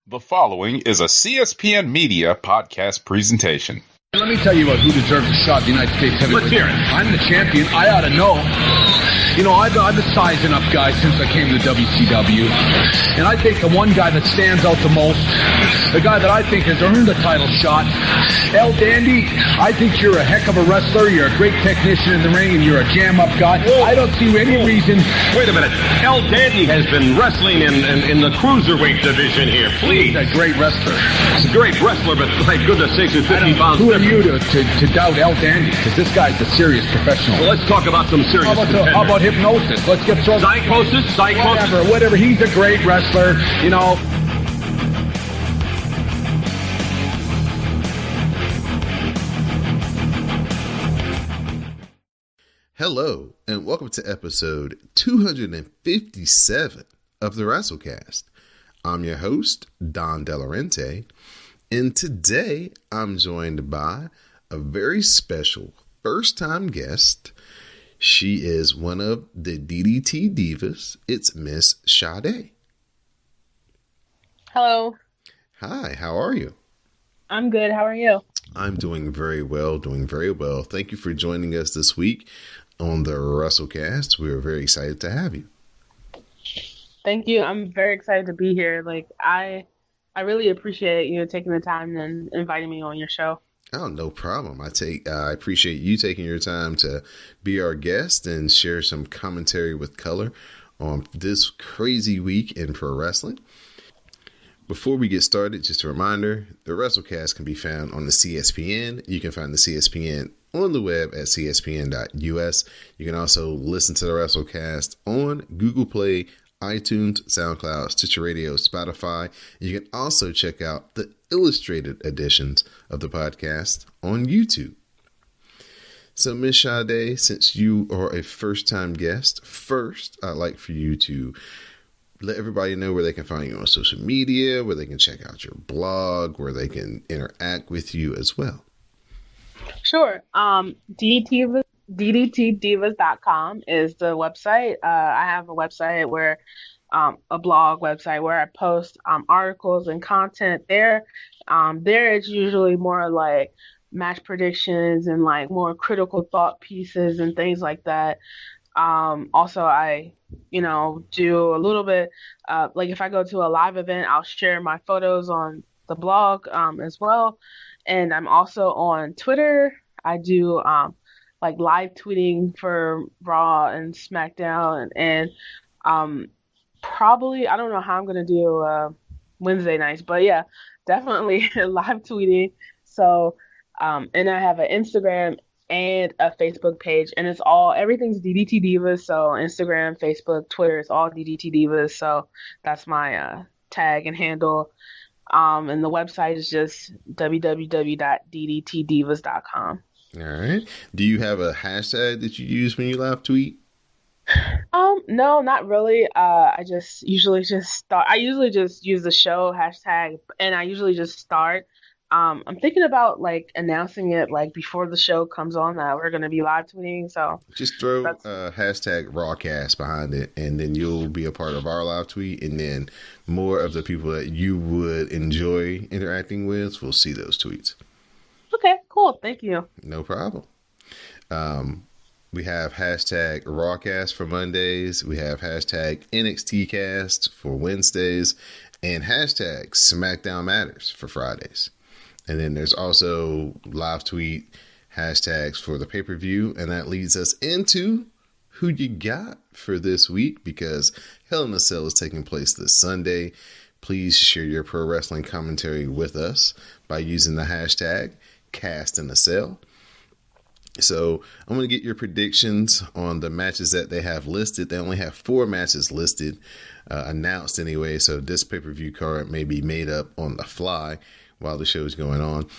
The following is a CSPN Media podcast presentation. Let me tell you about who deserves a shot at the United States heavyweight. Let's hear it. I'm the champion. I ought to know. You know, I've been sizing up guys since I came to WCW. And I think the one guy that stands out the most, the guy that I think has earned a title shot, El Dandy, I think you're a heck of a wrestler. You're a great technician in the ring, and you're a jam-up guy. I don't see any reason. Wait a minute. El Dandy has been wrestling in the cruiserweight division here. Please. He's a great wrestler. He's a great wrestler, but my goodness sakes, he's 50 pounds. Who are you to doubt El Dandy? Because this guy's a serious professional. Well, let's talk about some serious How about hypnosis? Let's get thrown. Psychosis? Whatever. He's a great wrestler, you know. Hello, and welcome to episode 257 of the WrassleCast. I'm your host, Don Delarente, and today I'm joined by a very special first-time guest. She is one of the DDT Divas. It's Miss Sade. Hello. Hi, how are you? I'm good. How are you? I'm doing very well. Thank you for joining us this week on the WrassleCast. We are very excited to have you. Thank you. I'm very excited to be here. I really appreciate you taking the time and inviting me on your show. Oh, no problem. I appreciate you taking your time to be our guest and share some commentary with color on this crazy week in pro wrestling. Before we get started, just a reminder, the WrassleCast can be found on the CSPN. You can find the CSPN on the web at cspn.us. You can also listen to the WrassleCast on Google Play, iTunes, SoundCloud, Stitcher Radio, Spotify. You can also check out the illustrated editions of the podcast on YouTube. So, Ms. Sade, since you are a first-time guest, first, I'd like for you to let everybody know where they can find you on social media, where they can check out your blog, where they can interact with you as well. Sure. DDTdivas.com is the website. I have a website where a blog website where I post articles and content there. There it's usually more like match predictions and like more critical thought pieces and things like that. Also, I, do a little bit, like if I go to a live event, I'll share my photos on the blog as well. And I'm also on Twitter. I do like live tweeting for Raw and SmackDown, and probably, I don't know how I'm going to do Wednesday nights, but yeah, definitely live tweeting. So, and I have an Instagram and a Facebook page, and everything's DDT Divas. So Instagram, Facebook, Twitter, it's all DDT Divas. So that's my tag and handle. And the website is just www.ddtdivas.com. All right. Do you have a hashtag that you use when you live tweet? No, not really. I usually just use the show hashtag, and I usually just start. I'm thinking about like announcing it like before the show comes on that we're going to be live tweeting. So just throw hashtag WrassleCast behind it, and then you'll be a part of our live tweet, and then more of the people that you would enjoy interacting with will see those tweets. Okay, cool. Thank you. No problem. We have hashtag WrassleCast for Mondays. We have hashtag NXTcast for Wednesdays, and hashtag SmackDown Matters for Fridays. And then there's also live tweet hashtags for the pay-per-view. And that leads us into who you got for this week, because Hell in a Cell is taking place this Sunday. Please share your pro wrestling commentary with us by using the hashtag CastInACell. So I'm going to get your predictions on the matches that they have listed. They only have 4 matches listed, announced anyway. So this pay-per-view card may be made up on the fly while the show is going on.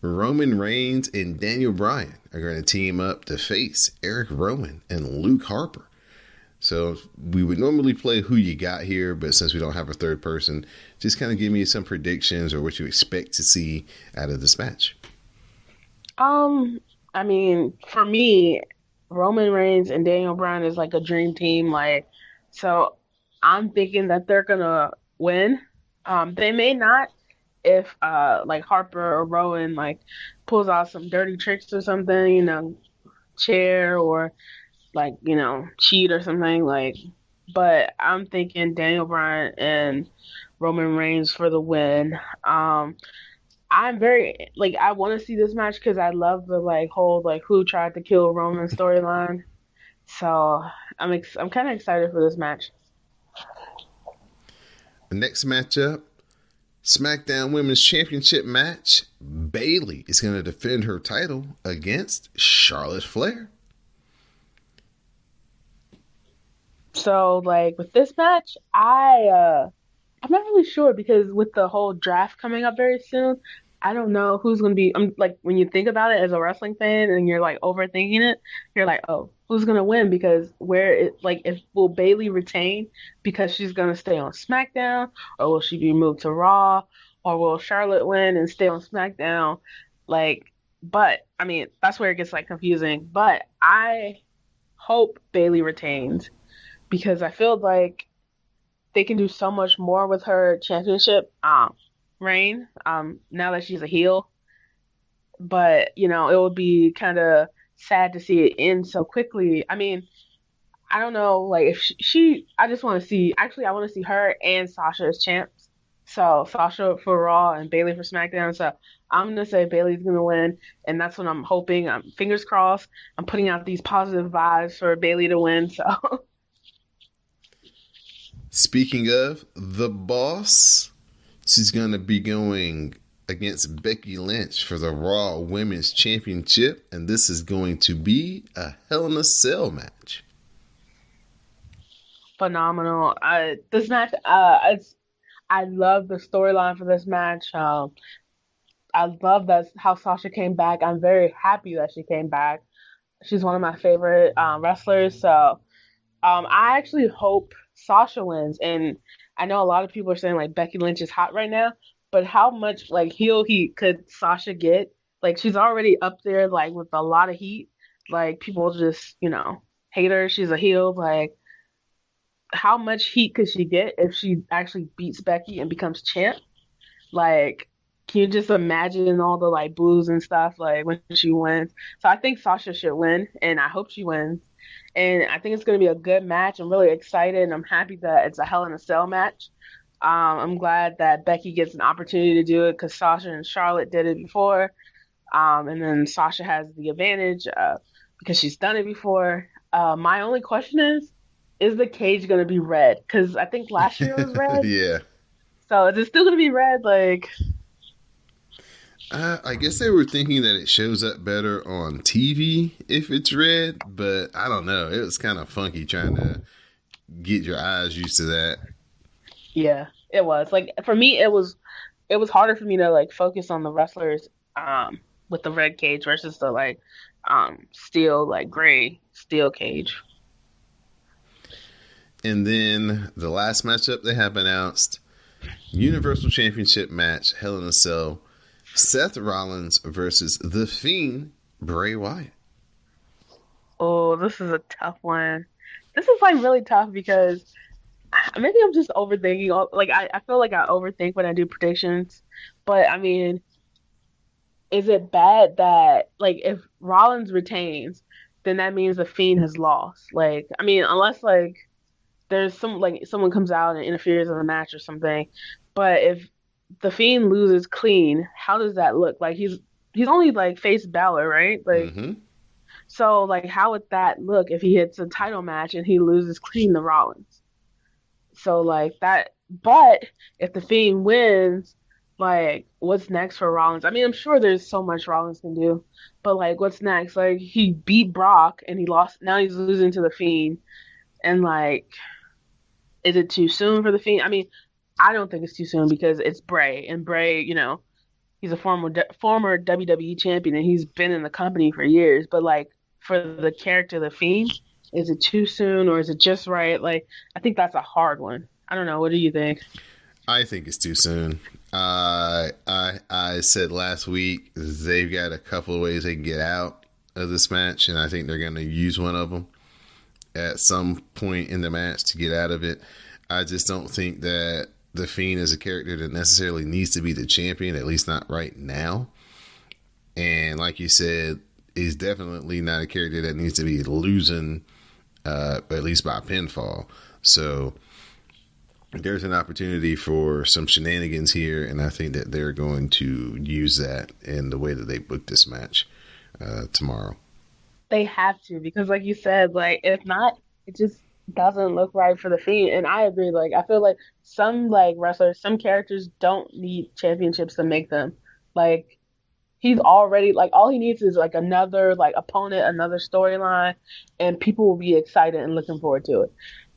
Roman Reigns and Daniel Bryan are going to team up to face Eric Rowan and Luke Harper. So we would normally play who you got here, but since we don't have a third person, just kind of give me some predictions or what you expect to see out of this match. I mean, for me, Roman Reigns and Daniel Bryan is like a dream team. So I'm thinking that they're gonna win. They may not if like Harper or Rowan like pulls out some dirty tricks or something, chair or like, cheat or something like. But I'm thinking Daniel Bryan and Roman Reigns for the win. I'm very like I want to see this match because I love the like whole like who tried to kill Roman storyline. So I'm kind of excited for this match. The next matchup, SmackDown Women's Championship match. Bayley is going to defend her title against Charlotte Flair. So like with this match, I'm not really sure because with the whole draft coming up very soon, I don't know who's gonna be. I'm like when you think about it as a wrestling fan and you're like overthinking it, you're like, oh, who's gonna win? Because where it like if will Bayley retain because she's gonna stay on SmackDown, or will she be moved to Raw, or will Charlotte win and stay on SmackDown? Like, but I mean that's where it gets like confusing. But I hope Bayley retains because I feel like they can do so much more with her championship reign now that she's a heel. But it would be kind of sad to see it end so quickly. I mean, I don't know, like if I just want to see. Actually, I want to see her and Sasha as champs. So Sasha for Raw and Bayley for SmackDown. So I'm gonna say Bayley's gonna win, and that's what I'm hoping. Fingers crossed. I'm putting out these positive vibes for Bayley to win. So. Speaking of the boss, she's going to be going against Becky Lynch for the Raw Women's Championship, and this is going to be a Hell in a Cell match. Phenomenal. This match, I love the storyline for this match. I love that how Sasha came back. I'm very happy that she came back. She's one of my favorite wrestlers. So I actually hope Sasha wins. And I know a lot of people are saying like Becky Lynch is hot right now, but how much like heel heat could Sasha get? Like she's already up there like with a lot of heat. Like people just hate her. She's a heel. Like how much heat could she get if she actually beats Becky and becomes champ? Like, can you just imagine all the like boos and stuff like when she wins? So I think Sasha should win, and I hope she wins. And I think it's going to be a good match. I'm really excited, and I'm happy that it's a Hell in a Cell match. I'm glad that Becky gets an opportunity to do it because Sasha and Charlotte did it before, and then Sasha has the advantage because she's done it before. My only question is the cage going to be red? Because I think last year it was red. Yeah. So is it still going to be red? Like, I guess they were thinking that it shows up better on TV if it's red, but I don't know. It was kind of funky trying to get your eyes used to that. yeah, it was. Like for me, it was harder for me to like focus on the wrestlers with the red cage versus the like steel like gray steel cage. And then the last matchup they have announced, Universal Championship match, Hell in a Cell, Seth Rollins versus The Fiend, Bray Wyatt. Oh, this is a tough one. This is like really tough because maybe I'm just overthinking. Like I feel like I overthink when I do predictions, but I mean, is it bad that like if Rollins retains, then that means the Fiend has lost? Like I mean, unless like there's someone comes out and interferes in the match or something, but if the Fiend loses clean, how does that look? Like he's only like faced Balor, right? Like Mm-hmm. so like how would that look if he hits a title match and he loses clean to Rollins? So like that, but if the Fiend wins, like what's next for Rollins? I mean, I'm sure there's so much Rollins can do, but like what's next? Like he beat Brock and he lost. Now he's losing to the Fiend, and like, is it too soon for the Fiend? I mean, I don't think it's too soon because it's Bray, and Bray, he's a former WWE champion and he's been in the company for years. But like for the character, the Fiend, is it too soon or is it just right? Like I think that's a hard one. I don't know. What do you think? I think it's too soon. I said last week they've got a couple of ways they can get out of this match, and I think they're going to use one of them at some point in the match to get out of it. I just don't think that The Fiend is a character that necessarily needs to be the champion, at least not right now. And like you said, he's definitely not a character that needs to be losing, at least by pinfall. So there's an opportunity for some shenanigans here, and I think that they're going to use that in the way that they book this match tomorrow. They have to, because like you said, like if not, it just doesn't look right for the Fiend. And I agree. Like I feel like some like wrestlers, some characters don't need championships to make them. Like he's already like all he needs is like another like opponent, another storyline, and people will be excited and looking forward to it.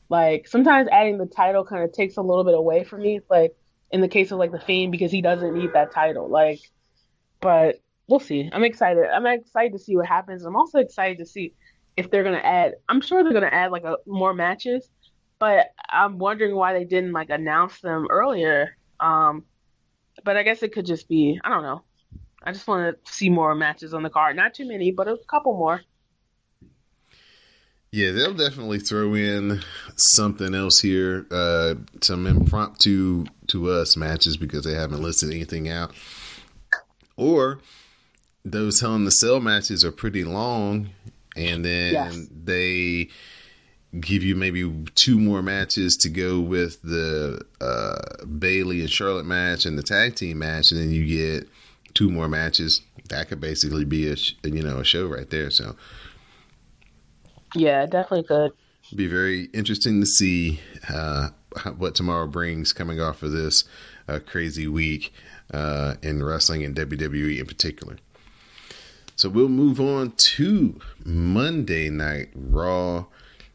Like sometimes adding the title kind of takes a little bit away from me. Like in the case of like the Fiend, because he doesn't need that title. Like, but we'll see. I'm excited. I'm excited to see what happens. I'm also excited to see if they're gonna add. I'm sure they're gonna add like more matches, but I'm wondering why they didn't like announce them earlier. But I guess it could just be I don't know. I just want to see more matches on the card. Not too many, but a couple more. Yeah, they'll definitely throw in something else here, some impromptu to us matches because they haven't listed anything out. Or those Hell in the Cell matches are pretty long, and then they give you maybe 2 more matches to go with the Bailey and Charlotte match and the tag team match, and then you get 2 more matches. That could basically be a show right there. So yeah, definitely could. Be very interesting to see what tomorrow brings coming off of this crazy week in wrestling and WWE in particular. So we'll move on to Monday Night Raw.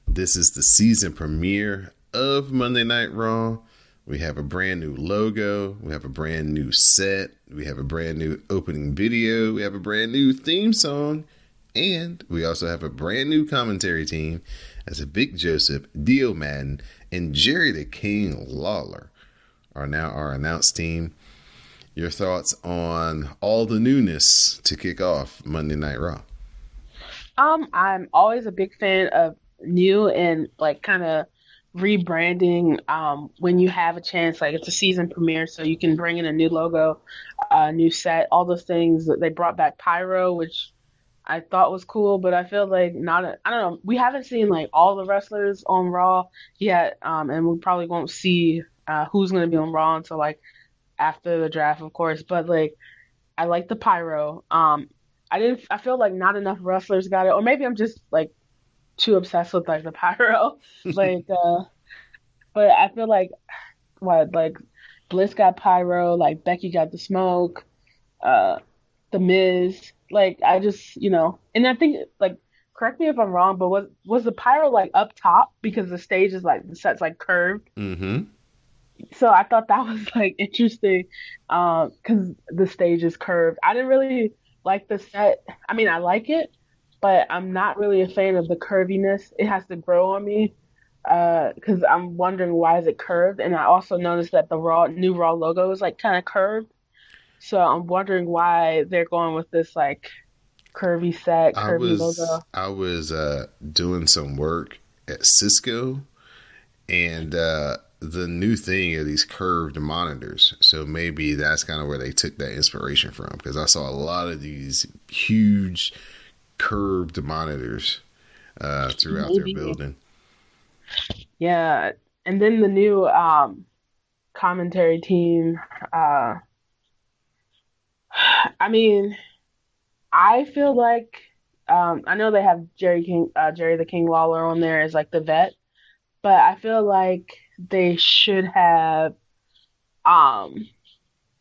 This is the season premiere of Monday Night Raw. We have a brand new logo. We have a brand new set. We have a brand new opening video. We have a brand new theme song. And we also have a brand new commentary team as Big Joseph, Dio Madden, and Jerry the King Lawler are now our announced team. Your thoughts on all the newness to kick off Monday Night Raw? I'm always a big fan of new and like kind of rebranding when you have a chance. Like it's a season premiere, so you can bring in a new logo, new set, all those things. They brought back Pyro, which I thought was cool, but I feel like I don't know. We haven't seen like all the wrestlers on Raw yet, and we probably won't see who's going to be on Raw until like after the draft, of course. But like, I like the Pyro. I feel like not enough wrestlers got it, or maybe I'm just like too obsessed with like the Pyro. Like, but I feel like Bliss got Pyro, like Becky got the smoke, the Miz. Like I just, and I think like correct me if I'm wrong, but was the Pyro like up top because the stage is like the set's like curved? Mm-hmm. So I thought that was like interesting, because the stage is curved. I didn't really like the set. I mean, I like it, but I'm not really a fan of the curviness. It has to grow on me, because I'm wondering why is it curved. And I also noticed that the new Raw logo is like kind of curved. So I'm wondering why they're going with this like curvy set, curvy logo. I was doing some work at Cisco, and the new thing are these curved monitors. So maybe that's kind of where they took that inspiration from, because I saw a lot of these huge curved monitors throughout their building. Yeah, and then the new commentary team. I mean, I feel like I know they have Jerry the King Lawler on there as like the vet, but I feel like they should have I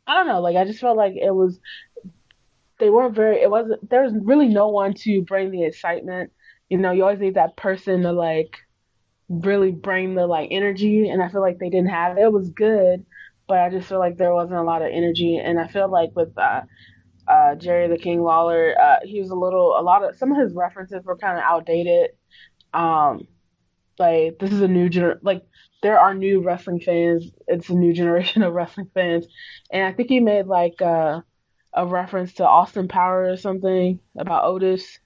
don't know, like I just felt like there was really no one to bring the excitement. You always need that person to like really bring the like energy, and I feel like they didn't have it. It was good, but I just feel like there wasn't a lot of energy, and I feel like with Jerry the King Lawler, he was some of his references were kind of outdated. Like this is a new like there are new wrestling fans. It's a new generation of wrestling fans, and I think he made like a reference to Austin Power or something about Otis,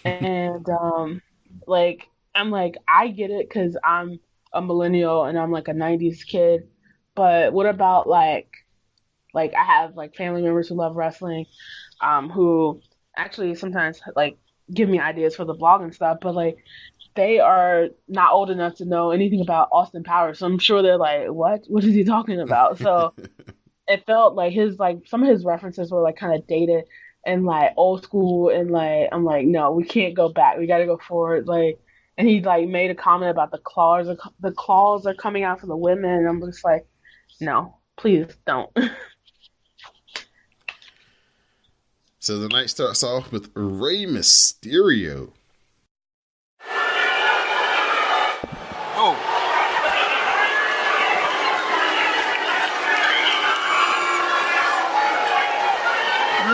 and like I'm like I get it because I'm a millennial and I'm like a '90s kid, But what about like I have like family members who love wrestling, who actually sometimes like give me ideas for the blog and stuff, but like they are not old enough to know anything about Austin Powers. So I'm sure they're like, what? What is he talking about? So it felt like some of his references were like kind of dated and like old school, and like I'm like, no, we can't go back. We got to go forward. Like, and he like made a comment about the claws are coming out for the women, and I'm just like, no, please don't. So the night starts off with Rey Mysterio. Oh.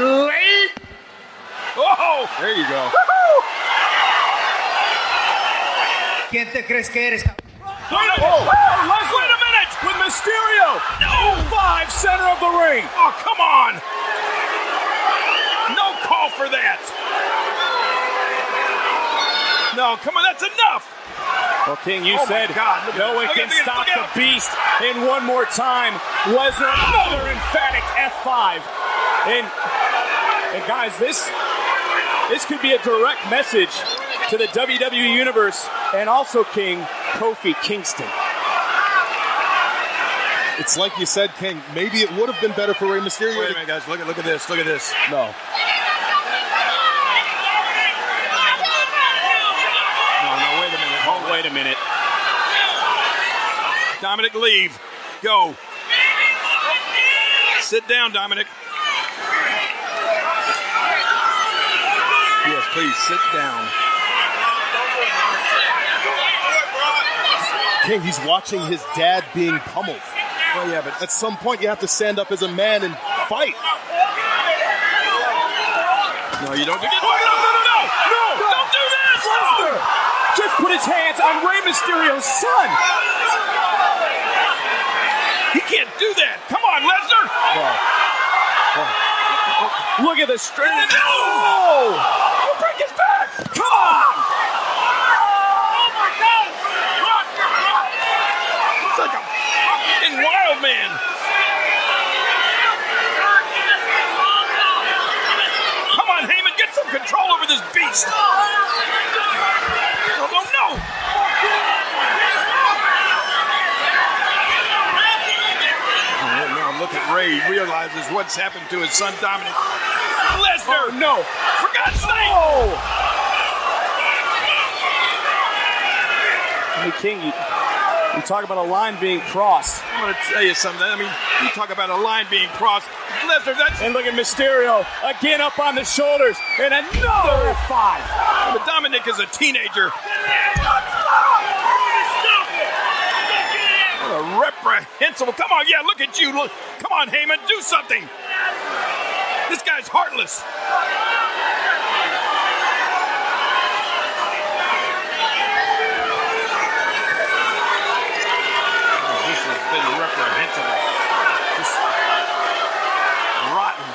Late. Oh, there you go. ¿Quién te crees que eres? Wait a minute! With Mysterio! No! 5 center of the ring! Oh, come on! No call for that! No, come on, that's enough! Well, King, you said no one can stop the beast. And one more time, Lesnar, another emphatic F5. And guys, this could be a direct message to the WWE Universe and also King Kofi Kingston. It's like you said, King. Maybe it would have been better for Rey Mysterio. Wait a minute, guys. Look at this. Look at this. No. No, wait a minute. Oh, wait a minute. Dominic, leave. Go. Sit down, Dominic. Yes, please, sit down. King, he's watching his dad being pummeled. Well, yeah, but At some point, you have to stand up as a man and fight. no, you don't do that. No! Don't do this! Lesnar just put his hands on Rey Mysterio's son. He can't do that. Come on, Lesnar. Look at the strength. No! You break his back. Come on! It's like a fucking wild man. Come on, Heyman, get some control over this beast. No. Now look at Ray. He realizes what's happened to his son Dominic. Lesnar! Oh, no. For God's sake! Oh! Hey, King, you talk about a line being crossed. I'm going to tell you something. I mean, you talk about a line being crossed. Lesnar, that's... And look at Mysterio again up on the shoulders. And another F5. But Dominic is a teenager. What a reprehensible. Come on, yeah, look at you. Look. Come on, Heyman, do something. This guy's heartless. This has been reprehensible. Just rotten.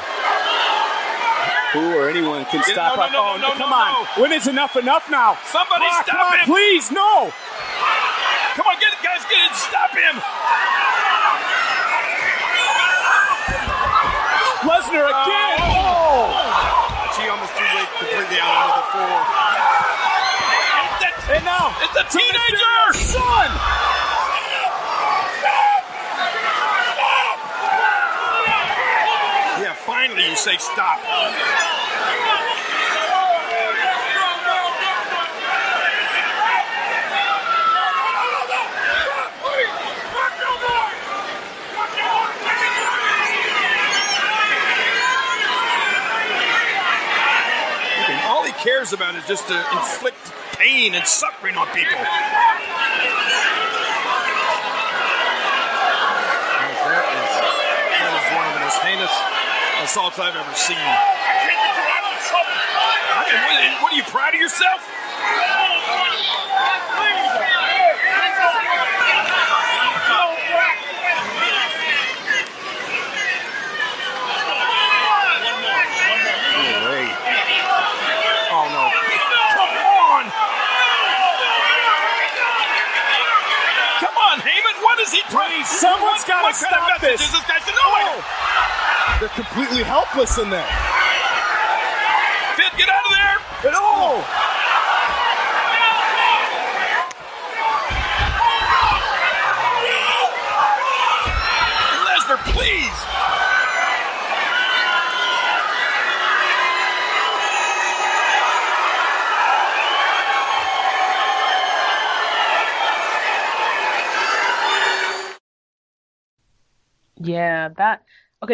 Who or anyone can stop us. No, Come on. When is enough now? Somebody Brock, stop come on, him. please, no. Come on, get it, guys, get it. Stop him. Lesnar again. Oh. She almost threw Ray completely out onto the floor. And now, It's a teenager! son. Yeah, finally you say stop. All he cares about is just to inflict pain and suffering on people. That is one of the most heinous assaults I've ever seen. What are you, proud of yourself? Oh, no. Come on! Come on, Heyman, what is he trying? Someone's got what kind of message is this guy sending? Oh, They're completely helpless in there. Finn, get out of there! And Lesnar, please! Yeah,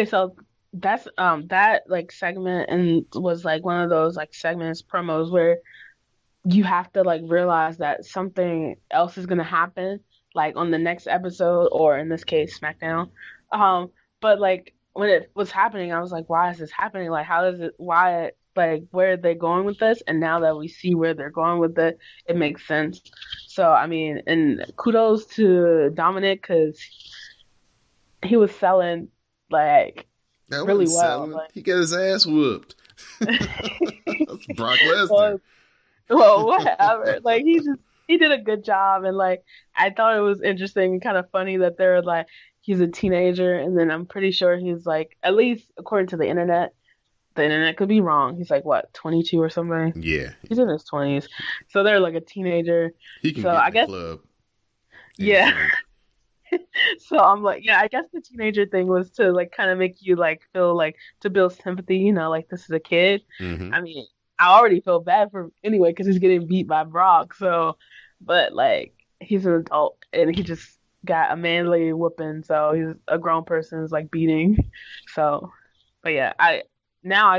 so that's that like segment and was like one of those like segments promos where you have to like realize that something else is gonna happen like on the next episode or in this case SmackDown. Um, but like when it was happening, I was like, why is this happening? Like how does it why like where are they going with this? And now that we see where they're going with it, it makes sense. So I mean, and kudos to Dominic because he was selling like That really wasn't well. selling. Like, He got his ass whooped. That's Brock Lesnar. well, whatever. Like he did a good job, and like I thought it was interesting and kind of funny that they're like he's a teenager, and then I'm pretty sure he's like at least according to the internet. The internet could be wrong. He's like what 22 or something. Yeah, He's in his 20s, so they're like a teenager. he can So get I in the guess club. yeah. So I'm like, yeah, I guess the teenager thing was to like kind of make you like feel like to build sympathy, like this is a kid. Mm-hmm. I mean, I already feel bad for him anyway because he's getting beat by Brock. So, but like he's an adult and he just got a manly whooping, so he's a grown person's like beating. So, but yeah, I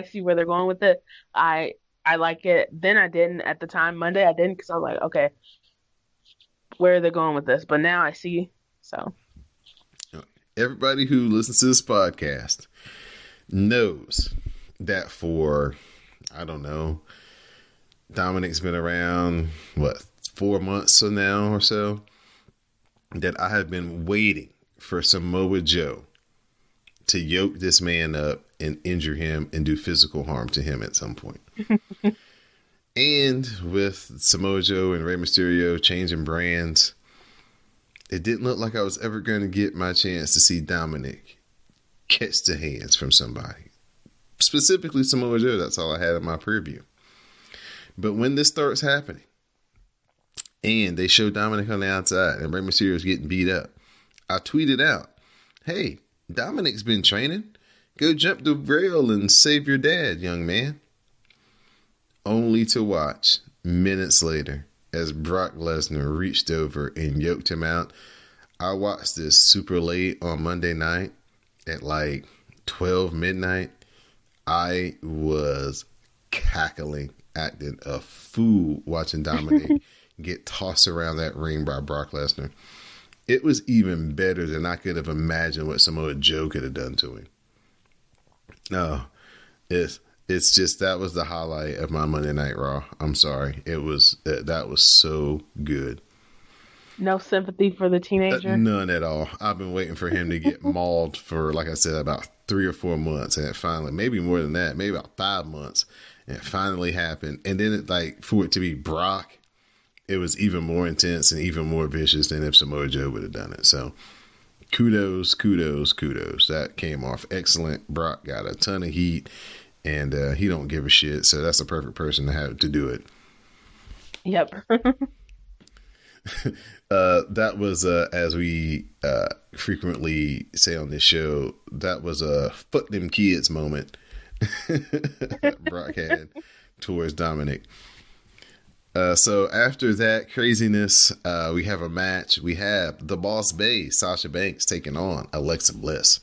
see where they're going with it. I like it. Then I didn't at the time. Monday I didn't because I was like, okay, where are they going with this? But now I see. So Everybody who listens to this podcast knows that for, I don't know, Dominic's been around, 4 months or so, that I have been waiting for Samoa Joe to yoke this man up and injure him and do physical harm to him at some point. And with Samoa Joe and Rey Mysterio changing brands, it didn't look like I was ever going to get my chance to see Dominic catch the hands from somebody. Specifically Samoa Joe, that's all I had in my preview. But when this starts happening, and they show Dominic on the outside, and Rey Mysterio's getting beat up, I tweeted out, hey, Dominic's been training. Go jump the rail and save your dad, young man. Only to watch, minutes later, as Brock Lesnar reached over and yoked him out. I watched this super late on Monday night at like 12 midnight. I was cackling, acting a fool watching Dominic get tossed around that ring by Brock Lesnar. It was even better than I could have imagined what Samoa Joe could have done to him. No, it's just that was the highlight of my Monday Night Raw. I'm sorry. That was so good. no sympathy for the teenager? None at all. I've been waiting for him to get mauled for, like I said, about 3 or 4 months. And it finally, maybe more than that, maybe about 5 months. And it finally happened. And then for it to be Brock, it was even more intense and even more vicious than if Samoa Joe would have done it. So kudos. That came off excellent. Brock got a ton of heat. And he don't give a shit, so that's the perfect person to have to do it. Yep. That was, as we frequently say on this show, that was a fuck them kids moment that Brock had towards Dominic. So after that craziness, we have a match. We have the Boss Bae, Sasha Banks, taking on Alexa Bliss.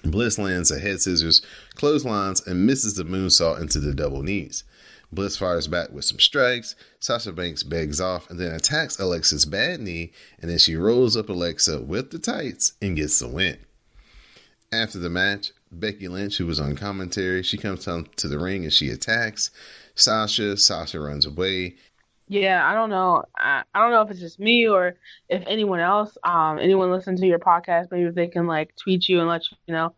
Bliss lands a head scissors, clotheslines, and misses the moonsault into the double knees. Bliss fires back with some strikes. Sasha Banks begs off and then attacks Alexa's bad knee, and then she rolls up Alexa with the tights and gets the win. After the match, Becky Lynch, who was on commentary, she comes down to the ring and she attacks Sasha. Sasha runs away. Yeah, I don't know. I don't know if it's just me or if anyone else, anyone listening to your podcast, maybe if they can like tweet you and let you know.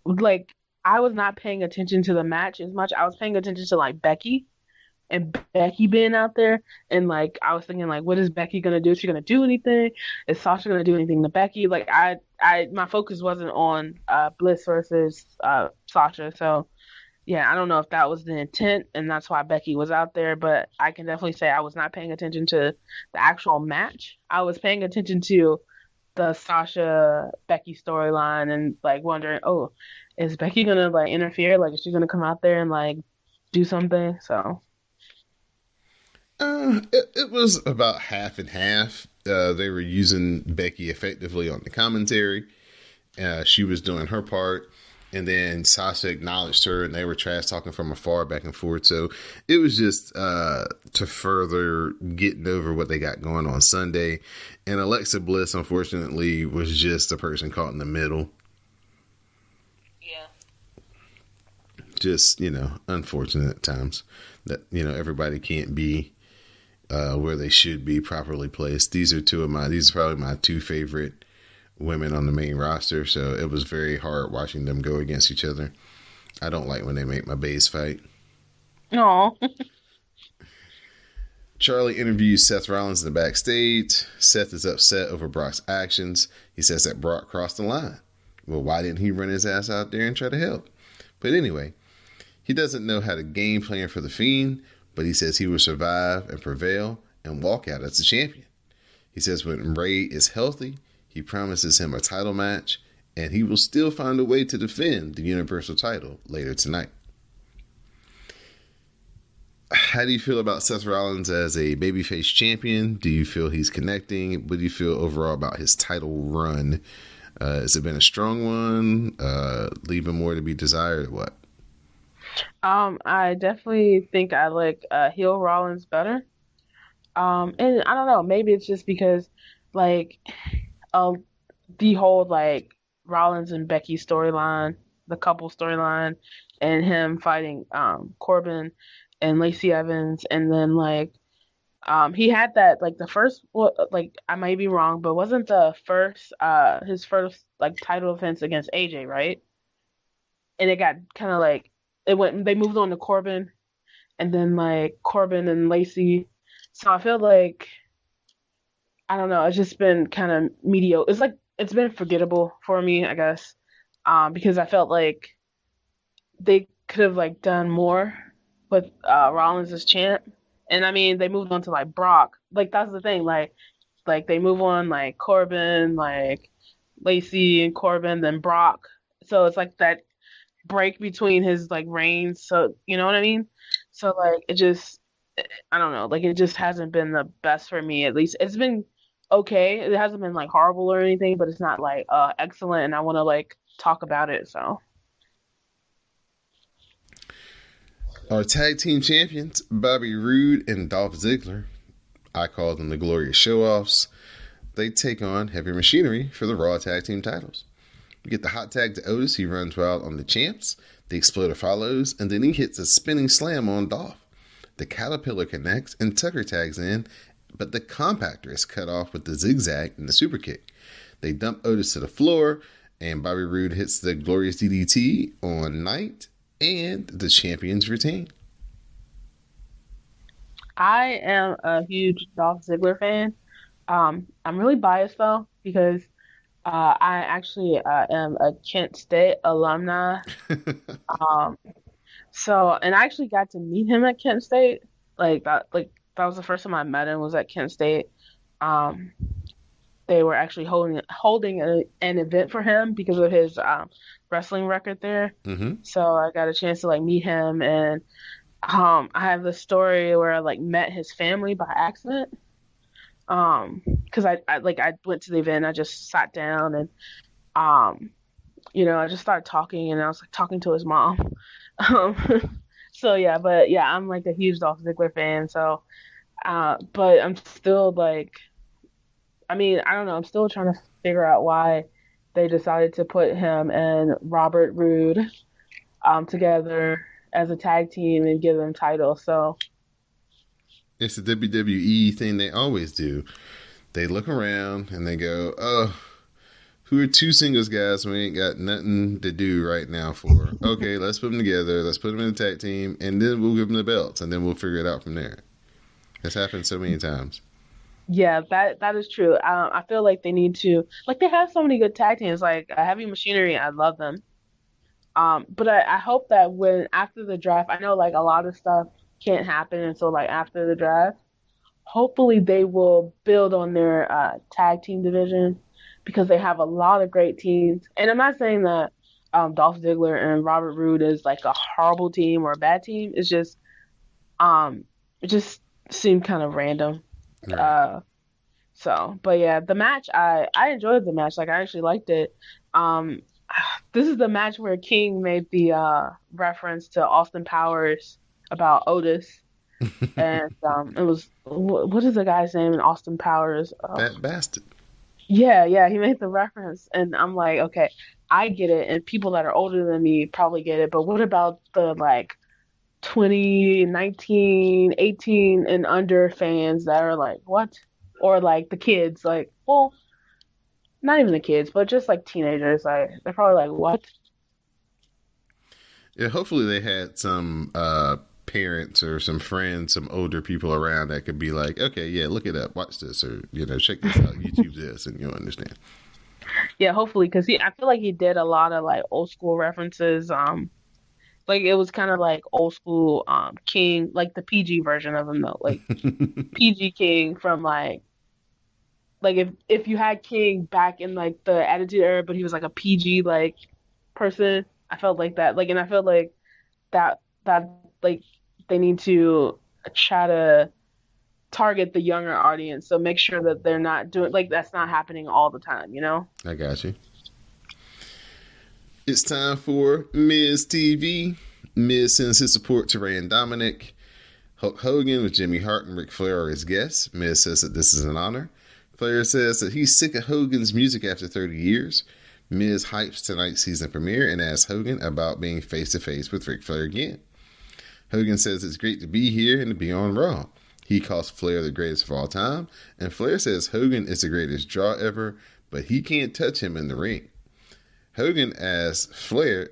Like, I was not paying attention to the match as much. I was paying attention to like Becky and Becky being out there, and like I was thinking like, what is Becky gonna do? Is she gonna do anything? Is Sasha gonna do anything to Becky? Like my focus wasn't on Bliss versus Sasha, so yeah, I don't know if that was the intent, and that's why Becky was out there, but I can definitely say I was not paying attention to the actual match. I was paying attention to the Sasha Becky storyline and like wondering, oh, is Becky gonna like interfere? Like, is she gonna come out there and like do something? So, it was about half and half. They were using Becky effectively on the commentary. She was doing her part. And then Sasha acknowledged her, and they were trash talking from afar, back and forth. So it was just to further getting over what they got going on Sunday. And Alexa Bliss, unfortunately, was just a person caught in the middle. yeah. Just, unfortunate at times that, everybody can't be where they should be properly placed. These are probably my two favorite women on the main roster, so it was very hard watching them go against each other. I don't like when they make my base fight. No. Charlie interviews Seth Rollins in the backstage. Seth is upset over Brock's actions. He says that Brock crossed the line. Well, why didn't he run his ass out there and try to help? But anyway, he doesn't know how to game plan for the Fiend, but he says he will survive and prevail and walk out as the champion. He says when Ray is healthy, he promises him a title match, and he will still find a way to defend the Universal title later tonight. How do you feel about Seth Rollins as a babyface champion? Do you feel he's connecting? What do you feel overall about his title run? Has it been a strong one? Leaving more to be desired or what? I definitely think I like heel Rollins better. And I don't know, maybe it's just because like the whole like Rollins and Becky storyline, the couple storyline, and him fighting Corbin and Lacey Evans, and then like he had that like the first, well, like I might be wrong, but wasn't the first his first like title defense against AJ, right? And it got kind of like they moved on to Corbin, and then like Corbin and Lacey. So I feel like I don't know, it's just been kind of mediocre. It's like it's been forgettable for me, I guess, because I felt like they could have like done more with Rollins as champ. And I mean, they moved on to like Brock. Like that's the thing. Like they move on like Corbin, like Lacey and Corbin, then Brock. So it's like that break between his like reigns. So you know what I mean? So like it just I don't know. Like it just hasn't been the best for me. At least it's been okay. It hasn't been like horrible or anything, but it's not like excellent. And I want to like talk about it. So. Our tag team champions, Bobby Roode and Dolph Ziggler, I call them the Glorious Show-Offs, they take on Heavy Machinery for the Raw Tag Team titles. We get the hot tag to Otis. He runs wild on the champs. The Exploder follows, and then he hits a spinning slam on Dolph. The Caterpillar connects, and Tucker tags in, but the Compactor is cut off with the zigzag and the super kick. They dump Otis to the floor, and Bobby Roode hits the Glorious DDT on Knight, and the champions retain. I am a huge Dolph Ziggler fan. I'm really biased though because I actually am a Kent State alumni. So and I actually got to meet him at Kent State. Like that was the first time I met him was at Kent State. They were actually holding an event for him because of his wrestling record there. Mm-hmm. So I got a chance to like meet him, and I have the story where I like met his family by accident. Because I went to the event, I just sat down and I just started talking, and I was like talking to his mom. So yeah, but yeah, I'm like a huge Dolph Ziggler fan. So, but I'm still like. I mean, I don't know. I'm still trying to figure out why they decided to put him and Robert Roode together as a tag team and give them titles. So it's the WWE thing they always do. They look around and they go, "Oh, Who are two singles guys we ain't got nothing to do right now for? Okay, let's put them together. Let's put them in a tag team, and then we'll give them the belts, and then we'll figure it out from there. It's happened so many times. Yeah, that is true. I feel like they need to, like, they have so many good tag teams, like Heavy Machinery. I love them. But I hope that when after the draft, I know like a lot of stuff can't happen until like after the draft. Hopefully, they will build on their tag team division because they have a lot of great teams. And I'm not saying that Dolph Ziggler and Robert Roode is like a horrible team or a bad team. It's just it just seemed kind of random. Right. But yeah, the match, I enjoyed the match. Like, I actually liked it. Um, this is the match where King made the reference to Austin Powers about Otis, and it was what is the guy's name in Austin Powers? Fat bastard. Yeah, he made the reference, and I'm like, okay, I get it, and people that are older than me probably get it, but what about the like 20, 19, 18 and under fans that are like, what? Or like the kids, like, well, not even the kids, but just like teenagers, like they're probably like, what? Yeah, hopefully they had some parents or some friends, some older people around that could be like, okay, yeah, look it up, watch this, or check this out, YouTube this, and you'll understand. Yeah, hopefully, because I feel like he did a lot of like old school references. Like it was kind of like old school King, like the PG version of him though, like PG King from like if you had King back in like the Attitude Era, but he was like a PG like person. I felt like that. Like, and I felt like that like they need to try to target the younger audience. So make sure that they're not doing like that's not happening all the time, you know? I got you. It's time for Miz TV. Miz sends his support to Ray and Dominic. Hulk Hogan with Jimmy Hart and Ric Flair are his guests. Miz says that this is an honor. Flair says that he's sick of Hogan's music after 30 years. Miz hypes tonight's season premiere and asks Hogan about being face-to-face with Ric Flair again. Hogan says it's great to be here and to be on Raw. He calls Flair the greatest of all time, and Flair says Hogan is the greatest draw ever, but he can't touch him in the ring. Hogan tells Flair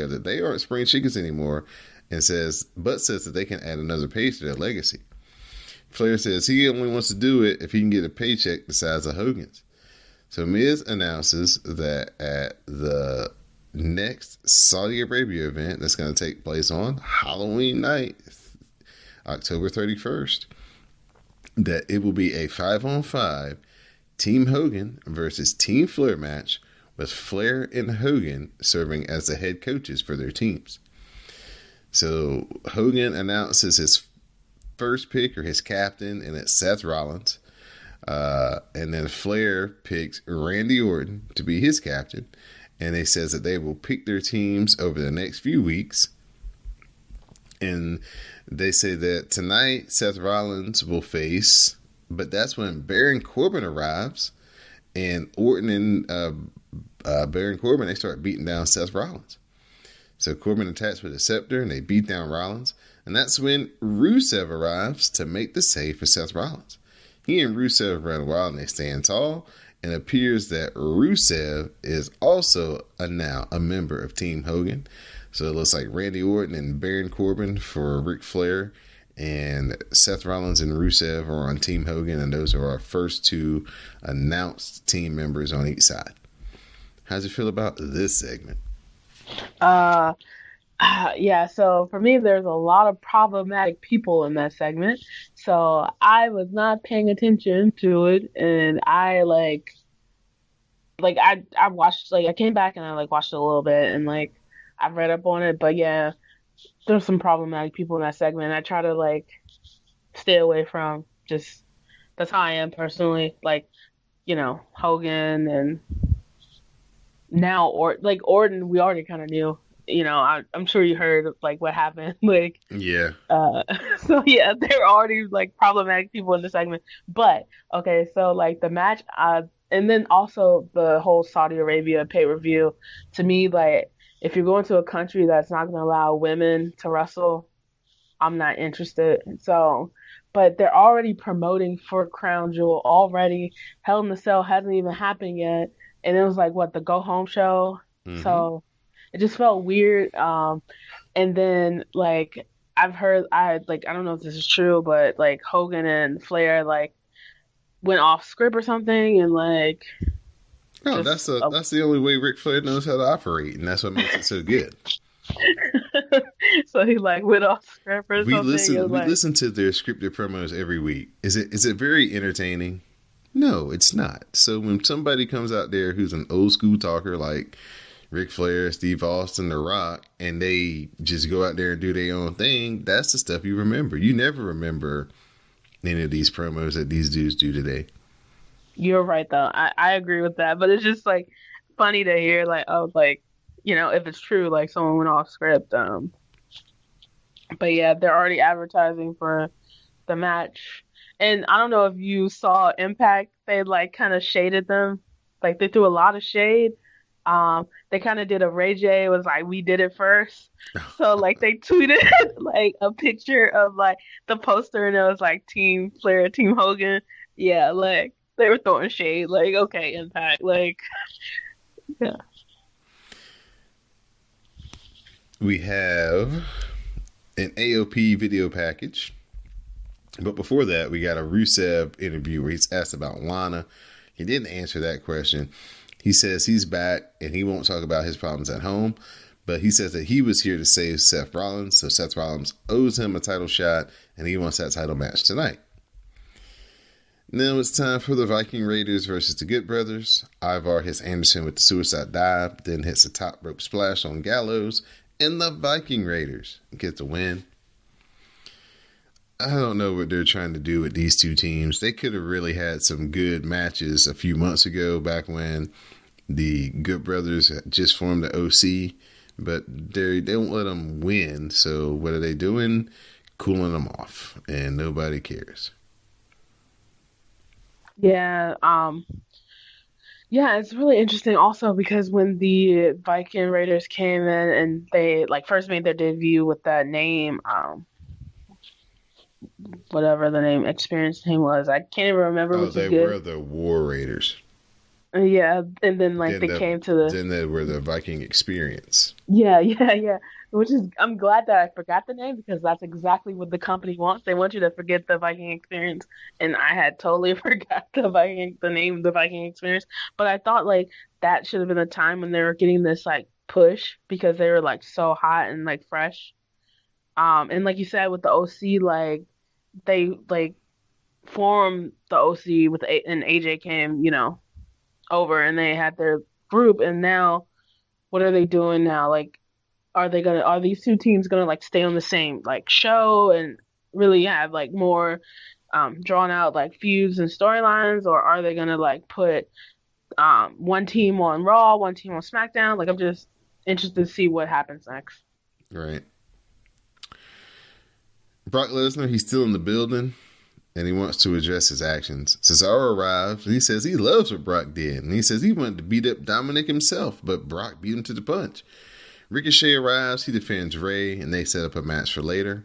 that they aren't spring chickens anymore, and says that they can add another page to their legacy. Flair says he only wants to do it if he can get a paycheck the size of Hogan's. So Miz announces that at the next Saudi Arabia event that's going to take place on Halloween night, October 31st, that it will be a 5-on-5 Team Hogan versus Team Flair match with Flair and Hogan serving as the head coaches for their teams. So Hogan announces his first pick or his captain, and it's Seth Rollins. And then Flair picks Randy Orton to be his captain. And they says that they will pick their teams over the next few weeks. And they say that tonight Seth Rollins will face, but that's when Baron Corbin arrives, and Orton and Baron Corbin, they start beating down Seth Rollins. So Corbin attacks with a scepter and they beat down Rollins. And that's when Rusev arrives to make the save for Seth Rollins. He and Rusev run wild and they stand tall. And it appears that Rusev is also now a member of Team Hogan. So it looks like Randy Orton and Baron Corbin for Ric Flair. And Seth Rollins and Rusev are on Team Hogan. And those are our first two announced team members on each side. How's it feel about this segment? Yeah, so for me, there's a lot of problematic people in that segment. So I was not paying attention to it, and I I watched, like, I came back and I like watched it a little bit, and like I read up on it. But yeah, there's some problematic people in that segment. I try to like stay away from, just that's how I am personally. Like, Hogan, and now Orton, we already kind of knew. I'm sure you heard like what happened. Like, Yeah. So yeah, there are already like problematic people in the segment. But okay, so like the match, and then also the whole Saudi Arabia pay-per-view. To me, like, if you're going to a country that's not going to allow women to wrestle, I'm not interested. So, but they're already promoting for Crown Jewel already. Hell in the Cell hasn't even happened yet. and it was like what, the go home show. Mm-hmm. So it just felt weird. And then like I've heard, I don't know if this is true, but like Hogan and Flair like went off script or something, and like No, just that's the only way Ric Flair knows how to operate, and that's what makes it so good. so he like went off script or something. It was We like, listen to their scripted promos every week. Is it very entertaining? No, it's not. So when somebody comes out there who's an old school talker like Ric Flair, Steve Austin, The Rock, and they just go out there and do their own thing, that's the stuff you remember. You never remember any of these promos that these dudes do today. you're right though. I agree with that, but it's just like funny to hear like, oh, like, if it's true, like someone went off script. But yeah, they're already advertising for the match. And I don't know if you saw Impact, they like kind of shaded them. Like they threw a lot of shade. They kind of did a Ray J, was like, we did it first. So like they tweeted like a picture of like the poster, and it was like Team Flair, Team Hogan. Yeah, like they were throwing shade. Like, okay, Impact. Like, yeah. We have an AOP video package. But before that, we got a Rusev interview where he's asked about Lana. He didn't answer that question. He says he's back and he won't talk about his problems at home. But he says that he was here to save Seth Rollins. So Seth Rollins owes him a title shot and he wants that title match tonight. Now it's time for the Viking Raiders versus the Good Brothers. Ivar hits Anderson with the suicide dive, then hits a top rope splash on Gallows, and the Viking Raiders get the win. I don't know what they're trying to do with these two teams. They could have really had some good matches a few months ago, back when the Good Brothers just formed the OC, but they don't let them win. So what are they doing? Cooling them off, and nobody cares. Yeah, yeah, it's really interesting also because when the Viking Raiders came in and they like first made their debut with that name, whatever the name experience name was, I can't even remember, Oh, which is they good. were the War Raiders. Yeah, and then like they came to the Then they were the Viking Experience. yeah, which is, I'm glad that I forgot the name because that's exactly what the company wants. They want you to forget the Viking Experience, and I had totally forgot the name of the Viking Experience. But I thought like that should have been a time when they were getting this like push because they were like so hot and like fresh. And like you said with the OC, like they like formed the OC with and AJ came, over and they had their group, and now what are they doing now? Like, are these two teams gonna like stay on the same like show and really have like more drawn out like feuds and storylines, or are they gonna like put one team on Raw, one team on SmackDown? Like, I'm just interested to see what happens next. Right. Brock Lesnar, he's still in the building, and he wants to address his actions. Cesaro arrives, and he says he loves what Brock did. And he says he wanted to beat up Dominic himself, but Brock beat him to the punch. Ricochet arrives, he defends Rey, and they set up a match for later.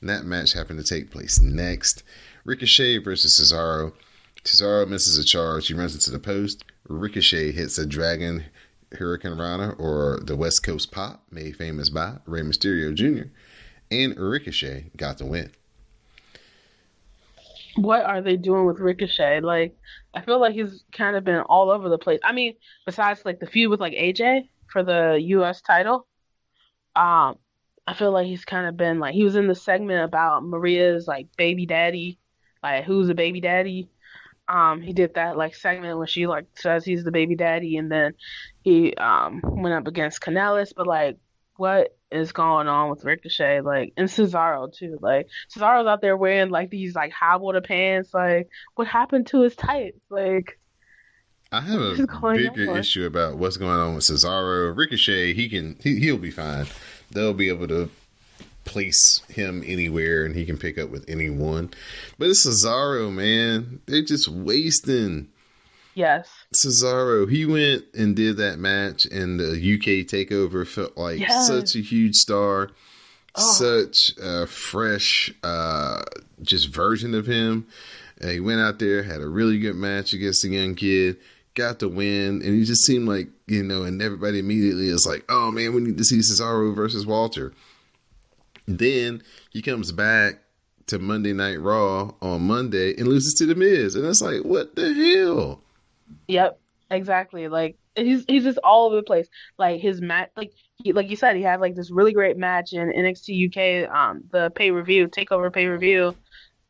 And that match happened to take place next. Ricochet versus Cesaro. Cesaro misses a charge. He runs into the post. Ricochet hits a Dragon Hurricane Rana, or the West Coast Pop, made famous by Rey Mysterio Jr. And Ricochet got the win. What are they doing with Ricochet? Like, I feel like he's kind of been all over the place. I mean, besides like the feud with like AJ for the US title, um, I feel like he's kind of been like, he was in the segment about Maria's like baby daddy, like who's a baby daddy. He did that like segment when she like says he's the baby daddy, and then he went up against Kanellis, but like, what is going on with Ricochet? Like, and Cesaro too. Like, Cesaro's out there wearing like these like high water pants. Like, what happened to his tights? Like, I have what a is going bigger on? issue about what's going on with Cesaro. Ricochet, he'll be fine. They'll be able to place him anywhere, and he can pick up with anyone. But it's Cesaro, man. They're just wasting Yes. Cesaro. He went and did that match, and the UK takeover felt like Yes. such a huge star, Oh. such a fresh, just version of him. He went out there, had a really good match against the young kid, got the win, and he just seemed like, and everybody immediately is like, oh man, we need to see Cesaro versus Walter. Then he comes back to Monday Night Raw on Monday and loses to The Miz, and it's like, what the hell? Yep, exactly. Like he's just all over the place. Like his match, like you said, he had like this really great match in NXT UK, the takeover pay per view.